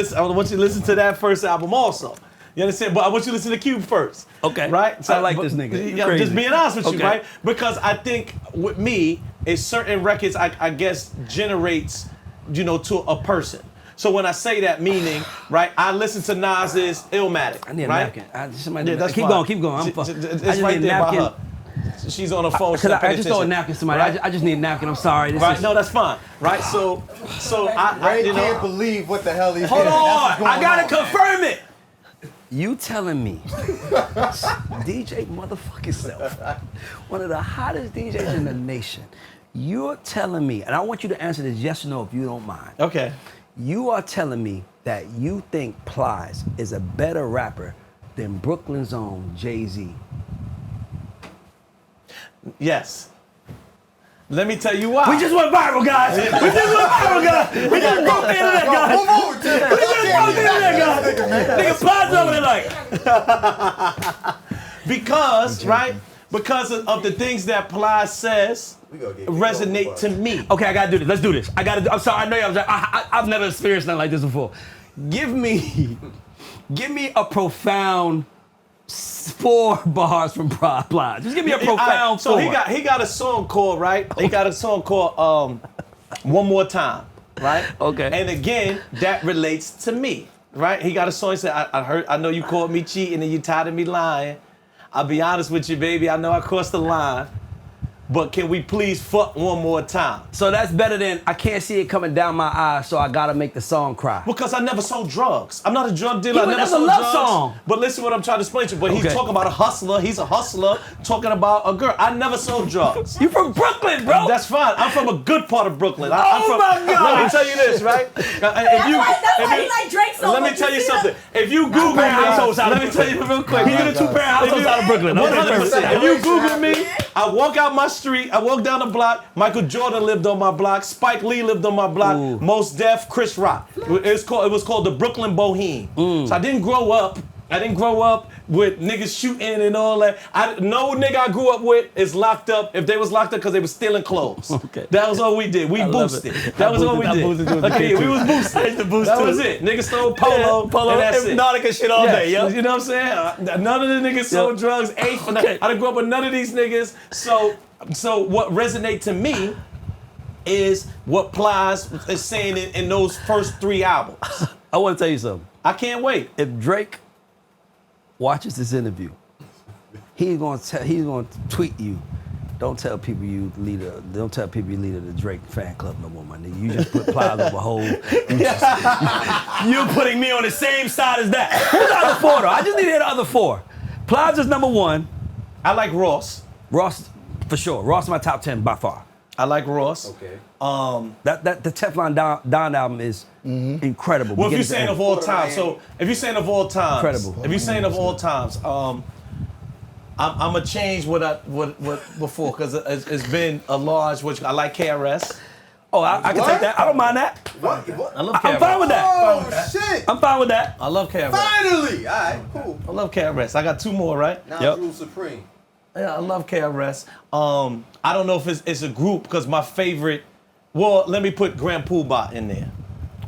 Speaker 1: listen to that first album also. You understand? But I want you to listen to Cube first.
Speaker 4: Okay.
Speaker 1: Right?
Speaker 4: I like this nigga.
Speaker 1: Yeah, I'm just
Speaker 4: Crazy.
Speaker 1: being honest with you,
Speaker 4: Okay.
Speaker 1: right? Because I think with me, it's certain records I guess generates, to a person. So when I say that, meaning, right, I listen to Nas's Illmatic.
Speaker 4: I need a
Speaker 1: right?
Speaker 4: napkin.
Speaker 1: Yeah, that's
Speaker 4: keep
Speaker 1: fine.
Speaker 4: going. I'm fuck.
Speaker 1: It's right there by her. She's on the phone.
Speaker 4: Because I just throw a
Speaker 1: attention.
Speaker 4: napkin to somebody.
Speaker 1: Right?
Speaker 4: I just need a napkin. I'm sorry. This
Speaker 1: Right?
Speaker 4: is-
Speaker 1: No, that's fine. Right? So I
Speaker 2: Ray can't believe what the hell he's
Speaker 4: Hold
Speaker 2: doing. That's what's
Speaker 4: on.
Speaker 2: going
Speaker 4: I gotta
Speaker 2: on,
Speaker 4: confirm it. You telling me DJ motherfucking self, one of the hottest DJs in the nation, you're telling me, and I want you to answer this yes or no if you don't mind.
Speaker 1: Okay.
Speaker 4: You are telling me that you think Plies is a better rapper than Brooklyn's own Jay-Z.
Speaker 1: Yes. Let me tell you why.
Speaker 4: We just went viral, guys. We just broke the internet, guys.
Speaker 2: Move over, Tim.
Speaker 4: We just broke the internet, guys. Nigga, Plies over there like.
Speaker 1: Because, right? Because of the things that Plies says resonate to me.
Speaker 4: Okay, I gotta do this. Let's do this. I'm sorry. I know I've never experienced nothing like this before. Give me a profound 4 bars from Plies. Just give me a profound 4.
Speaker 1: So he got a song called, right? He got a song called One More Time, right?
Speaker 4: Okay.
Speaker 1: And again, that relates to me, right? He got a song. He said, I know you caught me cheating and you tired of me lying. I'll be honest with you, baby. I know I crossed the line. But can we please fuck one more time?
Speaker 4: So that's better than I can't see it coming down my eyes, so I gotta make the song cry.
Speaker 1: Because I never sold drugs. I'm not a drug dealer. I never
Speaker 4: that's
Speaker 1: sold
Speaker 4: a love
Speaker 1: drugs.
Speaker 4: song.
Speaker 1: But listen what I'm trying to explain to you. But he's talking about a hustler. He's a hustler talking about a girl. I never sold drugs.
Speaker 4: You from Brooklyn, bro?
Speaker 1: That's fine. I'm from a good part of Brooklyn.
Speaker 4: My God!
Speaker 1: Let me tell you this, right?
Speaker 5: That's why he like Drake so much.
Speaker 1: Let me tell you something. If you Google me, let me tell you real quick.
Speaker 4: He's in a 2-parent household out of Brooklyn.
Speaker 1: 100%. If you Google me, I walk out my street, I walk down the block. Michael Jordan lived on my block. Spike Lee lived on my block.
Speaker 4: Ooh.
Speaker 1: Mos Def, Chris Rock. It was called the Brooklyn Boheme. So I didn't grow up with niggas shooting and all that. No nigga I grew up with is locked up. If they was locked up because they was stealing clothes.
Speaker 4: Okay.
Speaker 1: That was all we did. We boosted. That was all we did. Okay, we was boosted. That was it. Niggas stole polo. And that's it.
Speaker 4: Nautica shit all day, yo.
Speaker 1: You know what I'm saying? None of the niggas sold drugs. I didn't grow up with none of these niggas. So what resonates to me is what Plies is saying in those first 3 albums.
Speaker 4: I want to tell you something.
Speaker 1: I can't wait.
Speaker 4: If Drake watches this interview, he's going to tweet you. Don't tell people you leader of the Drake fan club no more, my nigga. You just put Plies over whole. You're putting me on the same side as that. Who's the other 4 though? I just need to hear the other 4. Plies is number 1.
Speaker 1: I like Ross.
Speaker 4: Ross, for sure. Ross is my top 10 by far.
Speaker 1: I like Ross.
Speaker 2: Okay.
Speaker 4: That the Teflon Don album is incredible.
Speaker 1: Well, if you're saying of all time,
Speaker 4: incredible.
Speaker 1: If you're saying of all times, I'm gonna change what before because it's been a large. Which I like KRS.
Speaker 4: Oh, I can take that. I don't mind that.
Speaker 2: What?
Speaker 1: I love KRS.
Speaker 4: I'm fine with that.
Speaker 2: Oh, shit.
Speaker 4: I'm fine with that.
Speaker 1: I love KRS.
Speaker 2: Finally. All right, cool.
Speaker 1: I love KRS. I got 2 more, right?
Speaker 2: Now
Speaker 4: Yep.
Speaker 2: Rule Supreme.
Speaker 1: Yeah, I love KRS. I don't know if it's a group because my favorite. Well, let me put Grand Poobah in there.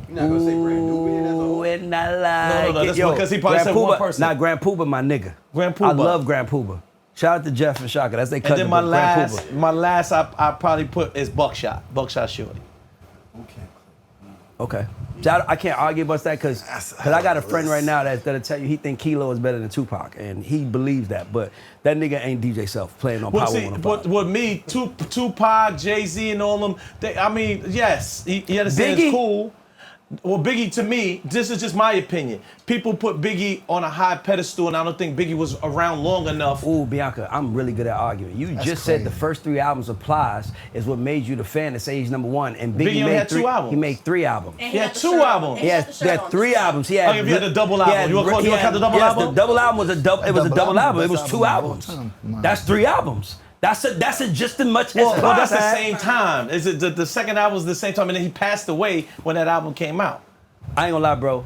Speaker 2: You're not gonna say brand new man as a whole.
Speaker 4: And I like
Speaker 1: No, that's because he probably said one person.
Speaker 4: Nah, Grand Poobah, my nigga.
Speaker 1: Grand
Speaker 4: I
Speaker 1: Poobah.
Speaker 4: love Grand Poobah. Shout out to Jeff and Shaka. That's their cousin.
Speaker 1: And then
Speaker 4: Grand Poobah.
Speaker 1: my last I probably put is Buckshot Shorty.
Speaker 4: Okay. So I can't argue about that because I got a friend right now that'll tell you he think Kilo is better than Tupac, and he believes that. But that nigga ain't DJ Self playing on Power 105.
Speaker 1: But with me, Tupac, Jay-Z, and all them, yes, you understand
Speaker 4: Biggie?
Speaker 1: it's cool. Well, Biggie, to me, this is just my opinion. People put Biggie on a high pedestal, and I don't think Biggie was around long enough.
Speaker 4: Ooh, Bianca, I'm really good at arguing. You just said the first 3 albums of Plies is what made you the fan that say he's number 1, and Biggie
Speaker 1: only
Speaker 4: made
Speaker 1: had 2 albums.
Speaker 4: He made 3 albums.
Speaker 5: And
Speaker 1: He had
Speaker 5: got the
Speaker 1: 2
Speaker 5: shirt on.
Speaker 1: albums.
Speaker 5: And
Speaker 4: He
Speaker 5: got
Speaker 4: had,
Speaker 5: the
Speaker 4: he
Speaker 5: shirt
Speaker 4: had
Speaker 5: on.
Speaker 4: 3 albums. He had.
Speaker 1: If you had the double album, you want to count the double
Speaker 4: yes,
Speaker 1: album?
Speaker 4: the double album was a double. It was a double album. It was
Speaker 3: Best
Speaker 4: 2
Speaker 3: album
Speaker 4: albums.
Speaker 3: of all time.
Speaker 4: That's 3 albums. That's just as much
Speaker 1: Well,
Speaker 4: as
Speaker 1: well, that's the
Speaker 4: Plies had.
Speaker 1: same time. Is it the second album was the same time, and then he passed away when that album came out.
Speaker 4: I ain't gonna lie, bro.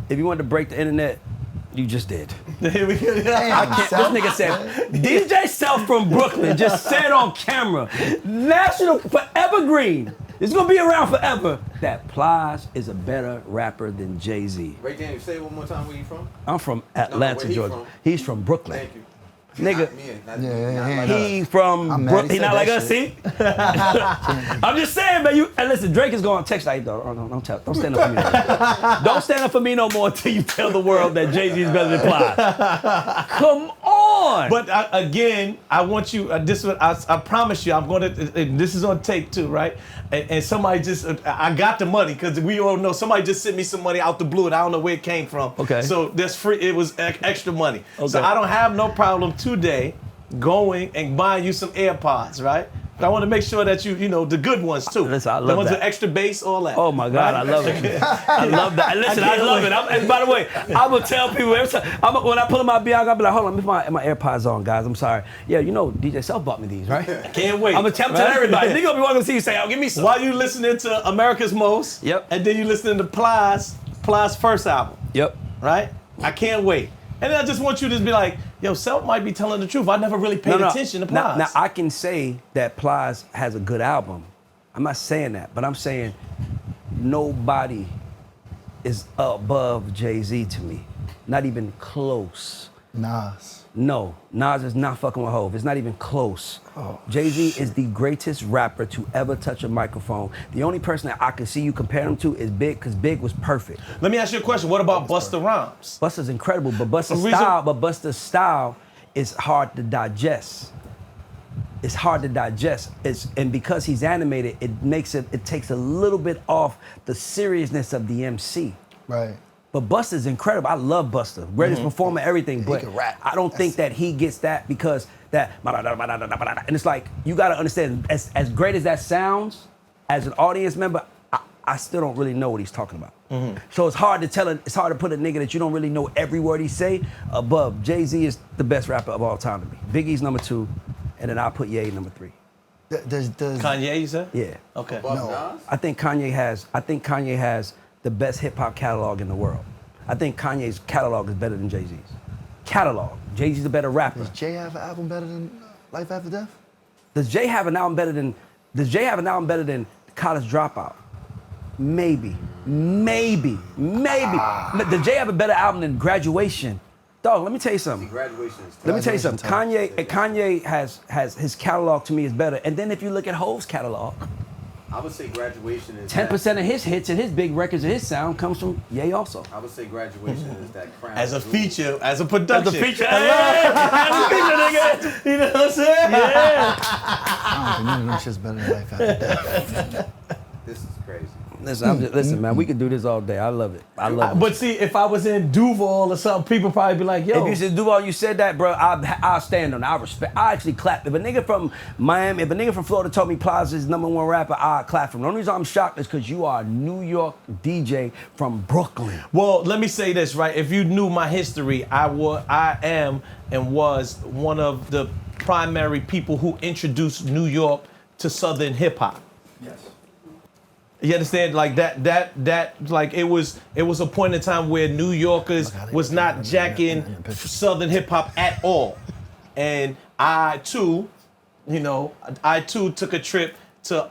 Speaker 4: If you wanted to break the internet, you just did.
Speaker 1: Here we go.
Speaker 3: Damn,
Speaker 4: This nigga said, DJ Self from Brooklyn just said on camera, national forever green. It's gonna be around forever. That Plies is a better rapper than Jay-Z.
Speaker 2: Ray Daniel, say it one more time. Where you from?
Speaker 4: I'm from Atlanta,
Speaker 2: where he
Speaker 4: Georgia.
Speaker 2: from?
Speaker 4: He's from Brooklyn.
Speaker 2: Thank you.
Speaker 4: Nigga,
Speaker 2: Not
Speaker 3: Yeah.
Speaker 2: like us.
Speaker 4: he from
Speaker 3: I'm mad
Speaker 4: Brooklyn.
Speaker 3: he
Speaker 4: He
Speaker 3: said
Speaker 4: not like
Speaker 3: that
Speaker 4: us, see? I'm just saying, man. And listen, Drake is going to text like, don't stand up for me. No more. Don't stand up for me no more until you tell the world that Jay-Z is better than Plies. Come on.
Speaker 1: But again, I want you. I promise you, I'm going to. This is on tape too, right? And somebody just, I got the money because we all know somebody just sent me some money out the blue, and I don't know where it came from.
Speaker 4: Okay.
Speaker 1: So that's free. It was extra money.
Speaker 4: Okay.
Speaker 1: So I don't have no problem today going and buying you some AirPods, right? But I want to make sure that you know the good ones too.
Speaker 4: Listen, I
Speaker 1: the
Speaker 4: love
Speaker 1: ones
Speaker 4: that.
Speaker 1: with extra bass, all that.
Speaker 4: Oh my God,
Speaker 1: Right?
Speaker 4: I love it. I love that. Listen, I love it. And by the way, I'm gonna tell people every time when I pull in my Bianca, I'll be like, hold on, let me put my AirPods on, guys. I'm sorry. Yeah, you know, DJ Self bought me these, right?
Speaker 1: Can't wait.
Speaker 4: I'm gonna tell everybody. Nigga gonna be walking to see you say, give me some.
Speaker 1: While you listening to America's Most,
Speaker 4: Yep.
Speaker 1: and then you listening to Plies' first album,
Speaker 4: Yep.
Speaker 1: right? I can't wait. And then I just want you to be like, yo, Self might be telling the truth. I never really paid attention to Plies.
Speaker 4: Now, I can say that Plies has a good album. I'm not saying that, but I'm saying nobody is above Jay-Z to me. Not even close.
Speaker 3: Nas.
Speaker 4: No, Nas is not fucking with Hov. It's not even close. Jay-Z is the greatest rapper to ever touch a microphone. The only person that I can see you compare him to is Big, because Big was perfect.
Speaker 1: Let me ask you a question. What about Busta Rhymes?
Speaker 4: Busta's incredible, but Busta's style is hard to digest. It's hard to digest. And because he's animated, it takes a little bit off the seriousness of the MC.
Speaker 3: Right.
Speaker 4: But Busta's incredible. I love Busta. Greatest performer, everything. But
Speaker 3: can rap.
Speaker 4: I don't think that he gets that because that. And it's like, you got to understand, as great as that sounds, as an audience member, I still don't really know what he's talking about. So it's hard to it's hard to put a nigga that you don't really know every word he say above. Jay-Z is the best rapper of all time to me. Biggie's number 2, and then I'll put Ye number 3.
Speaker 3: Does
Speaker 1: Kanye, you said?
Speaker 4: Yeah.
Speaker 1: Okay.
Speaker 2: No.
Speaker 4: I think Kanye has the best hip hop catalog in the world. I think Kanye's catalog is better than Jay-Z's. Catalog. Jay-Z's a better rapper.
Speaker 3: Does Jay have an album better than Life After Death?
Speaker 4: Does Jay have an album better than College Dropout? Maybe. Does Jay have a better album than Graduation? Dog, let me tell you something.
Speaker 2: Graduation is
Speaker 4: Let me tell you something. Kanye has his catalog to me is better. And then if you look at Hov's catalog,
Speaker 2: I would say Graduation is
Speaker 4: 10% of his hits and his big records and his sound comes from Ye also.
Speaker 2: I would say Graduation is that crown.
Speaker 1: As a feature, as a production.
Speaker 4: As a feature.
Speaker 1: As a feature, nigga. You know what I'm saying? Yeah.
Speaker 3: I don't think none of them shit's better than Life After Death.
Speaker 2: This is crazy.
Speaker 4: Listen, man, we could do this all day. I love it. I love it.
Speaker 1: But see, if I was in Duval or something, people probably be like, yo.
Speaker 4: If you said Duval, you said that, bro, I'll stand on it. I actually clap. If a nigga from Miami, if a nigga from Florida told me Plies is #1 rapper, I'll clap for him. The only reason I'm shocked is because you are a New York DJ from Brooklyn.
Speaker 1: Well, let me say this, right? If you knew my history, I am and was one of the primary people who introduced New York to Southern hip hop.
Speaker 2: Yes.
Speaker 1: You understand? Like that like it was a point in time where New Yorkers was not jacking Southern hip hop at all. And I too took a trip to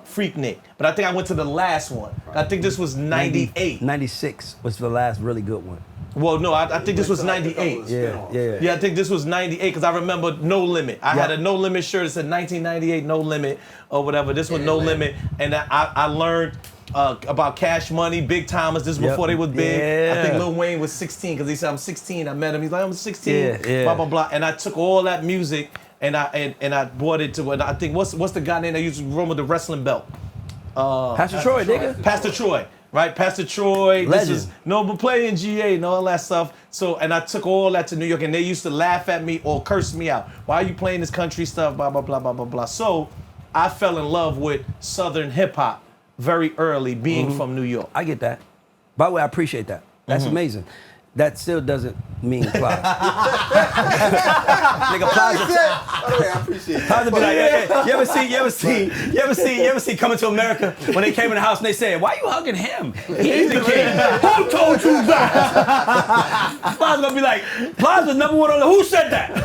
Speaker 1: Freaknik. But I think I went to the last one. I think this was 98.
Speaker 4: 96 was the last really good one.
Speaker 1: Well, no, I think this was 98. Yeah, I think this was 98 because I remember No Limit. I had a No Limit shirt that said 1998 No Limit or whatever. This was No Limit. And I learned about Cash Money, Big Timers. This was before they was big.
Speaker 4: Yeah.
Speaker 1: I think Lil Wayne was 16 because he said, I'm 16. I met him. He's like, I'm 16. Blah, blah, blah. And I took all that music and I brought it to, I think, what's the guy name that used to run with the wrestling belt?
Speaker 4: Pastor Troy, nigga.
Speaker 1: Pastor Troy. Right, Pastor Troy,
Speaker 4: Legend.
Speaker 1: this is Noble playing GA and all that stuff. So, and I took all that to New York, and they used to laugh at me or curse me out. Why are you playing this country stuff? Blah blah blah blah blah blah. So, I fell in love with Southern hip hop very early, being from New York.
Speaker 4: I get that. By the way, I appreciate that. That's amazing. That still doesn't mean Plies. Nigga, Plies.
Speaker 2: By the way, I appreciate it.
Speaker 4: Plies would be like, you ever see Coming to America when they came in the house and they said, why you hugging him? He's the king. Who told you that? Plies gonna be like, Plies was #1 on the. Who said that?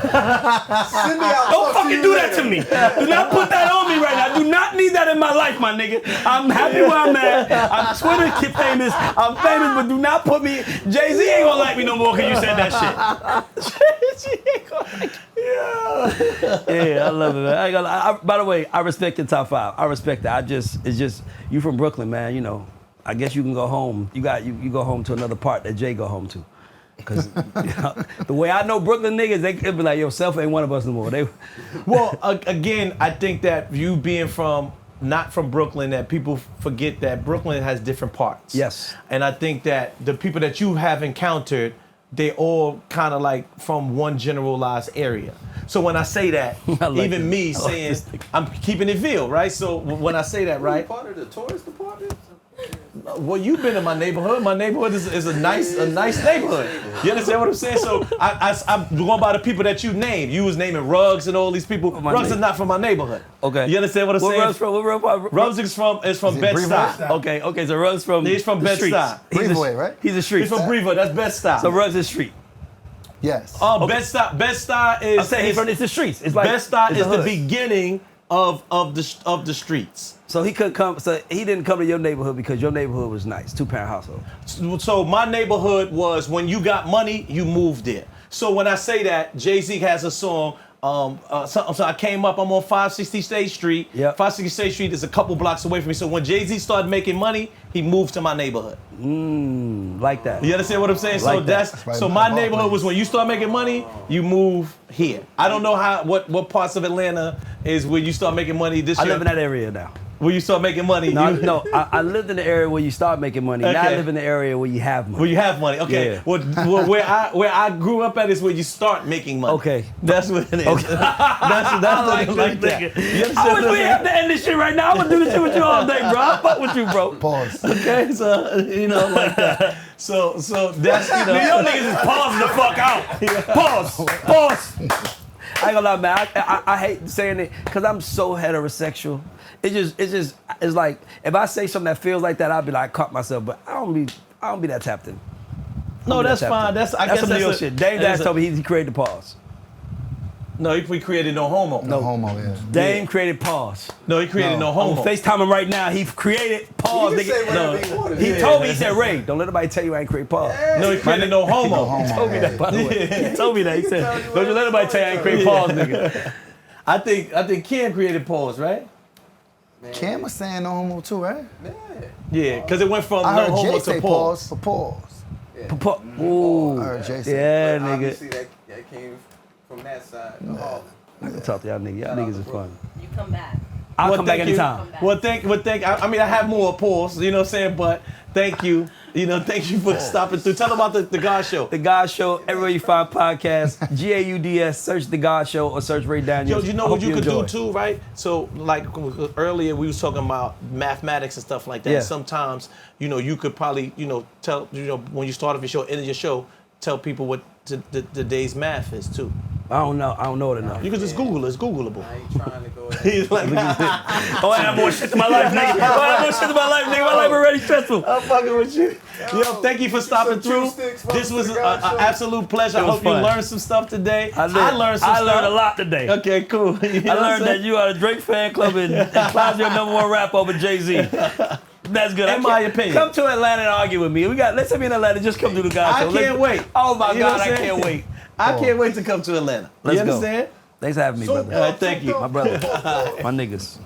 Speaker 2: Send me out.
Speaker 4: Don't fucking do that to me. Do not put that on me right now. I do not need that in my life, my nigga. I'm happy where I'm at. I'm Twitter famous. I'm famous, but do not put me. Jay-Z ain't gonna like me no more because you said that shit. Yeah, I love it, man. I ain't gonna, by the way, I respect the top 5. I respect that. It's just you from Brooklyn, man. You know, I guess you can go home. You go home to another part that Jay go home to. Because the way I know Brooklyn niggas, they could be like, yo, Self ain't one of us no more.
Speaker 1: Well, again, I think that you being not from Brooklyn, that people forget that Brooklyn has different parts.
Speaker 4: Yes.
Speaker 1: And I think that the people that you have encountered, they all kind of like from one generalized area. So when I say that, even me saying, I'm keeping it real, right? So when I say that, right?
Speaker 2: Part of the Torres department?
Speaker 1: Well, you've been in my neighborhood. My neighborhood is a nice neighborhood. You understand what I'm saying? So I'm going by the people that you named. You was naming Ruggs and all these people. Ruggs is not from my neighborhood.
Speaker 4: Okay.
Speaker 1: You understand what I'm saying?
Speaker 4: Ruggs from?
Speaker 1: Ruggs is from Bed-Stuy.
Speaker 4: Okay. So Ruggs from.
Speaker 1: He's from Bed-Stuy.
Speaker 3: Brevoy, right?
Speaker 4: He's a street.
Speaker 1: He's from Brevoy. That's Bed-Stuy.
Speaker 4: So Ruggs is street.
Speaker 3: Yes.
Speaker 1: Bed-Stuy is.
Speaker 4: I'm saying it's the streets. It's like
Speaker 1: Bed-Stuy
Speaker 4: it's
Speaker 1: is the
Speaker 4: hood.
Speaker 1: beginning of the streets.
Speaker 4: So he couldn't come. So he didn't come to your neighborhood because your neighborhood was nice, 2-parent household.
Speaker 1: So my neighborhood was when you got money, you moved there. So when I say that, Jay-Z has a song. So I came up. I'm on 560 State Street.
Speaker 4: Yep.
Speaker 1: 560 State Street is a couple blocks away from me. So when Jay-Z started making money, he moved to my neighborhood.
Speaker 4: Like that.
Speaker 1: You understand what I'm saying?
Speaker 4: Like
Speaker 1: So
Speaker 4: that.
Speaker 1: that's
Speaker 3: Right
Speaker 1: so
Speaker 3: by
Speaker 1: my
Speaker 3: the
Speaker 1: neighborhood
Speaker 3: ball
Speaker 1: was when you start making money, you move here. I don't know what parts of Atlanta is where you start making money this
Speaker 4: I
Speaker 1: year.
Speaker 4: live in that area now.
Speaker 1: Where you start making money.
Speaker 4: No, I lived in the area where you start making money. Now I
Speaker 1: Okay.
Speaker 4: live in the area where you have money.
Speaker 1: Where you have money. Okay.
Speaker 4: Yeah.
Speaker 1: Well, where I grew up at is where you start making money.
Speaker 4: Okay.
Speaker 1: That's what it is.
Speaker 4: Okay.
Speaker 1: That's like that. You understand
Speaker 4: I
Speaker 1: what
Speaker 4: wish
Speaker 1: I'm
Speaker 4: we
Speaker 1: saying?
Speaker 4: had to end this shit right now. I would do this shit with you all day, bro. I fuck with you, bro.
Speaker 3: Pause.
Speaker 1: Okay, so like that. So that's
Speaker 4: Y'all niggas is pausing the fuck out. Pause. I ain't gonna lie, man. I hate saying it because I'm so heterosexual. It's like if I say something that feels like that, I'll be like, caught myself. But I don't be that tapped in.
Speaker 1: No, that's fine. I guess
Speaker 4: some
Speaker 1: that's
Speaker 4: real
Speaker 1: a-
Speaker 4: shit. Dame
Speaker 1: that's
Speaker 4: Dash told me he created the pause.
Speaker 1: No, he created no homo.
Speaker 3: No homo, yeah.
Speaker 4: Dame created pause.
Speaker 1: No, he created no
Speaker 3: No.
Speaker 1: homo.
Speaker 4: I'm FaceTiming right now. He created pause.
Speaker 2: You can say
Speaker 4: Nigga.
Speaker 2: whatever you want.
Speaker 4: He told me, he said, Ray, don't let nobody tell you I ain't create pause.
Speaker 1: No, he created no homo.
Speaker 3: No homo.
Speaker 4: He told me that, by the way. He told me that. He said, don't you let nobody tell you I ain't create pause, nigga.
Speaker 1: I think Ken created pause, right?
Speaker 3: Cam was saying no homo too, right?
Speaker 1: Yeah, because it went from
Speaker 3: I
Speaker 1: no
Speaker 3: heard
Speaker 1: homo
Speaker 3: Jay
Speaker 1: to
Speaker 3: say
Speaker 1: pause.
Speaker 3: pause for pause.
Speaker 4: Ooh.
Speaker 3: I heard Jay say.
Speaker 4: Yeah, nigga.
Speaker 2: Obviously, that came from that side. Oh.
Speaker 4: I can talk to y'all niggas. Y'all niggas is fun.
Speaker 5: You come back.
Speaker 4: I'll come back
Speaker 1: thank you.
Speaker 4: anytime.
Speaker 1: Well, thank. I mean, I have more pause. You know what I'm saying? But thank you. Thank you for stopping through. Tell them about the Gauds Show.
Speaker 4: The Gauds Show, everywhere you find podcasts, Gauds, search The Gauds Show or search Ray Daniels.
Speaker 1: Yo, you know
Speaker 4: I
Speaker 1: what
Speaker 4: hope
Speaker 1: you could
Speaker 4: enjoy.
Speaker 1: do too, right? So, like earlier, we was talking about mathematics and stuff like that.
Speaker 4: Yeah.
Speaker 1: Sometimes, you could probably, tell, when you start off your show, end of your show, tell people what the day's math is too.
Speaker 4: I don't know it enough.
Speaker 1: You can just Google it. It's Googleable.
Speaker 2: I ain't trying to go ahead.
Speaker 1: He's like,
Speaker 4: Oh, I have more shit to my life, nigga. Oh, I have more shit to my life, nigga. My life already stressful.
Speaker 1: I'm fucking with you. Yo, thank you for stopping
Speaker 2: some
Speaker 1: through.
Speaker 2: sticks,
Speaker 1: This was
Speaker 2: folks,
Speaker 1: an
Speaker 2: to the Gauds Show.
Speaker 1: absolute pleasure. I
Speaker 4: It was
Speaker 1: hope you
Speaker 4: fun.
Speaker 1: learned some stuff today. I learned some
Speaker 4: I
Speaker 1: stuff.
Speaker 4: learned a lot today.
Speaker 1: Okay, cool. You know
Speaker 4: I
Speaker 1: what I'm
Speaker 4: learned that
Speaker 1: saying?
Speaker 4: you are a Drake fan club and Plies your #1 rap over Jay-Z. That's good.
Speaker 1: In my opinion.
Speaker 4: Come to Atlanta and argue with me. Let's have me in Atlanta. Just come do the Gauds
Speaker 1: I
Speaker 4: Show.
Speaker 1: can't wait.
Speaker 4: Oh my
Speaker 1: You know
Speaker 4: God,
Speaker 1: what I'm
Speaker 4: I
Speaker 1: saying?
Speaker 4: can't wait.
Speaker 1: I can't wait to come to Atlanta.
Speaker 4: Let's
Speaker 1: You
Speaker 4: go.
Speaker 1: understand?
Speaker 4: Thanks for having me, brother.
Speaker 1: All right, thank you.
Speaker 4: My brother. My niggas.